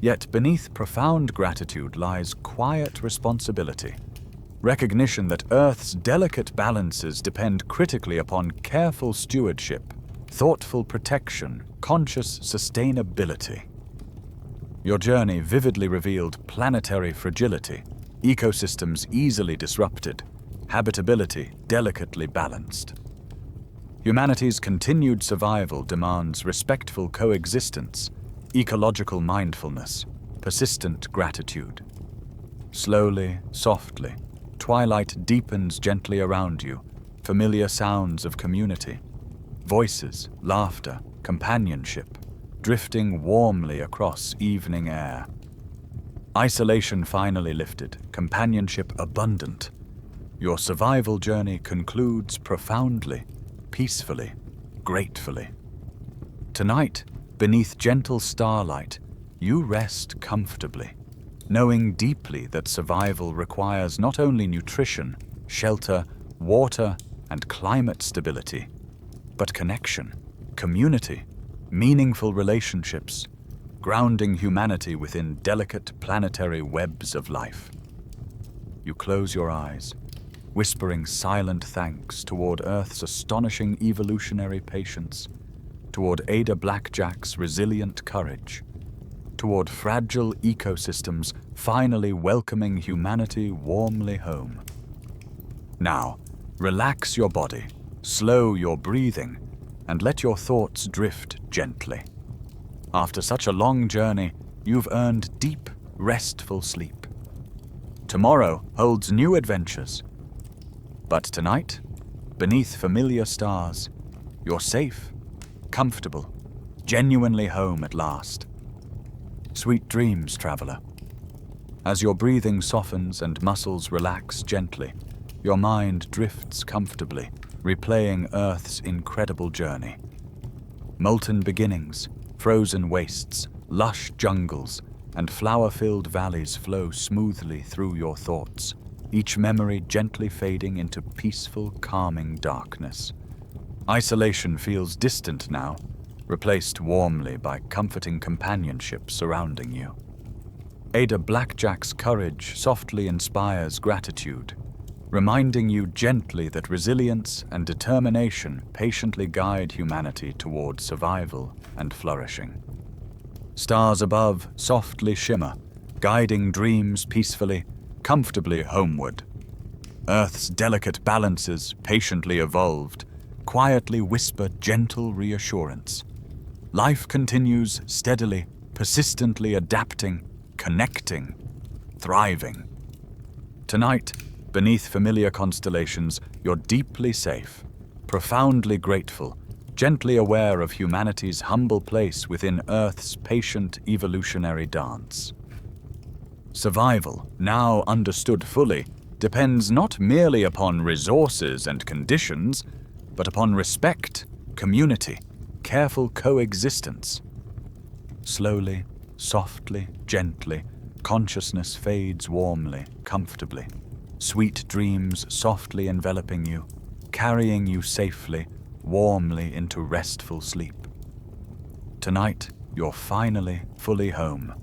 Yet beneath profound gratitude lies quiet responsibility. Recognition that Earth's delicate balances depend critically upon careful stewardship, thoughtful protection, conscious sustainability. Your journey vividly revealed planetary fragility, ecosystems easily disrupted, habitability delicately balanced. Humanity's continued survival demands respectful coexistence, ecological mindfulness, persistent gratitude. Slowly, softly, twilight deepens gently around you, familiar sounds of community, voices, laughter, companionship, drifting warmly across evening air. Isolation finally lifted, companionship abundant. Your survival journey concludes profoundly, peacefully, gratefully. Tonight, beneath gentle starlight, you rest comfortably, knowing deeply that survival requires not only nutrition, shelter, water, and climate stability, but connection, community, meaningful relationships, grounding humanity within delicate planetary webs of life. You close your eyes, whispering silent thanks toward Earth's astonishing evolutionary patience, toward Ada Blackjack's resilient courage, toward fragile ecosystems finally welcoming humanity warmly home. Now, relax your body, slow your breathing, and let your thoughts drift gently. After such a long journey, you've earned deep, restful sleep. Tomorrow holds new adventures. But tonight, beneath familiar stars, you're safe, comfortable, genuinely home at last. Sweet dreams, traveler. As your breathing softens and muscles relax gently, your mind drifts comfortably, replaying Earth's incredible journey. Molten beginnings, frozen wastes, lush jungles, and flower-filled valleys flow smoothly through your thoughts, each memory gently fading into peaceful, calming darkness. Isolation feels distant now, replaced warmly by comforting companionship surrounding you. Ada Blackjack's courage softly inspires gratitude, reminding you gently that resilience and determination patiently guide humanity toward survival and flourishing. Stars above softly shimmer, guiding dreams peacefully, comfortably homeward. Earth's delicate balances, patiently evolved, quietly whisper gentle reassurance. Life continues steadily, persistently adapting, connecting, thriving. Tonight, beneath familiar constellations, you're deeply safe, profoundly grateful, gently aware of humanity's humble place within Earth's patient evolutionary dance. Survival, now understood fully, depends not merely upon resources and conditions, but upon respect, community, careful coexistence. Slowly, softly, gently, consciousness fades warmly, comfortably. Sweet dreams softly enveloping you, carrying you safely, warmly into restful sleep. Tonight, you're finally fully home,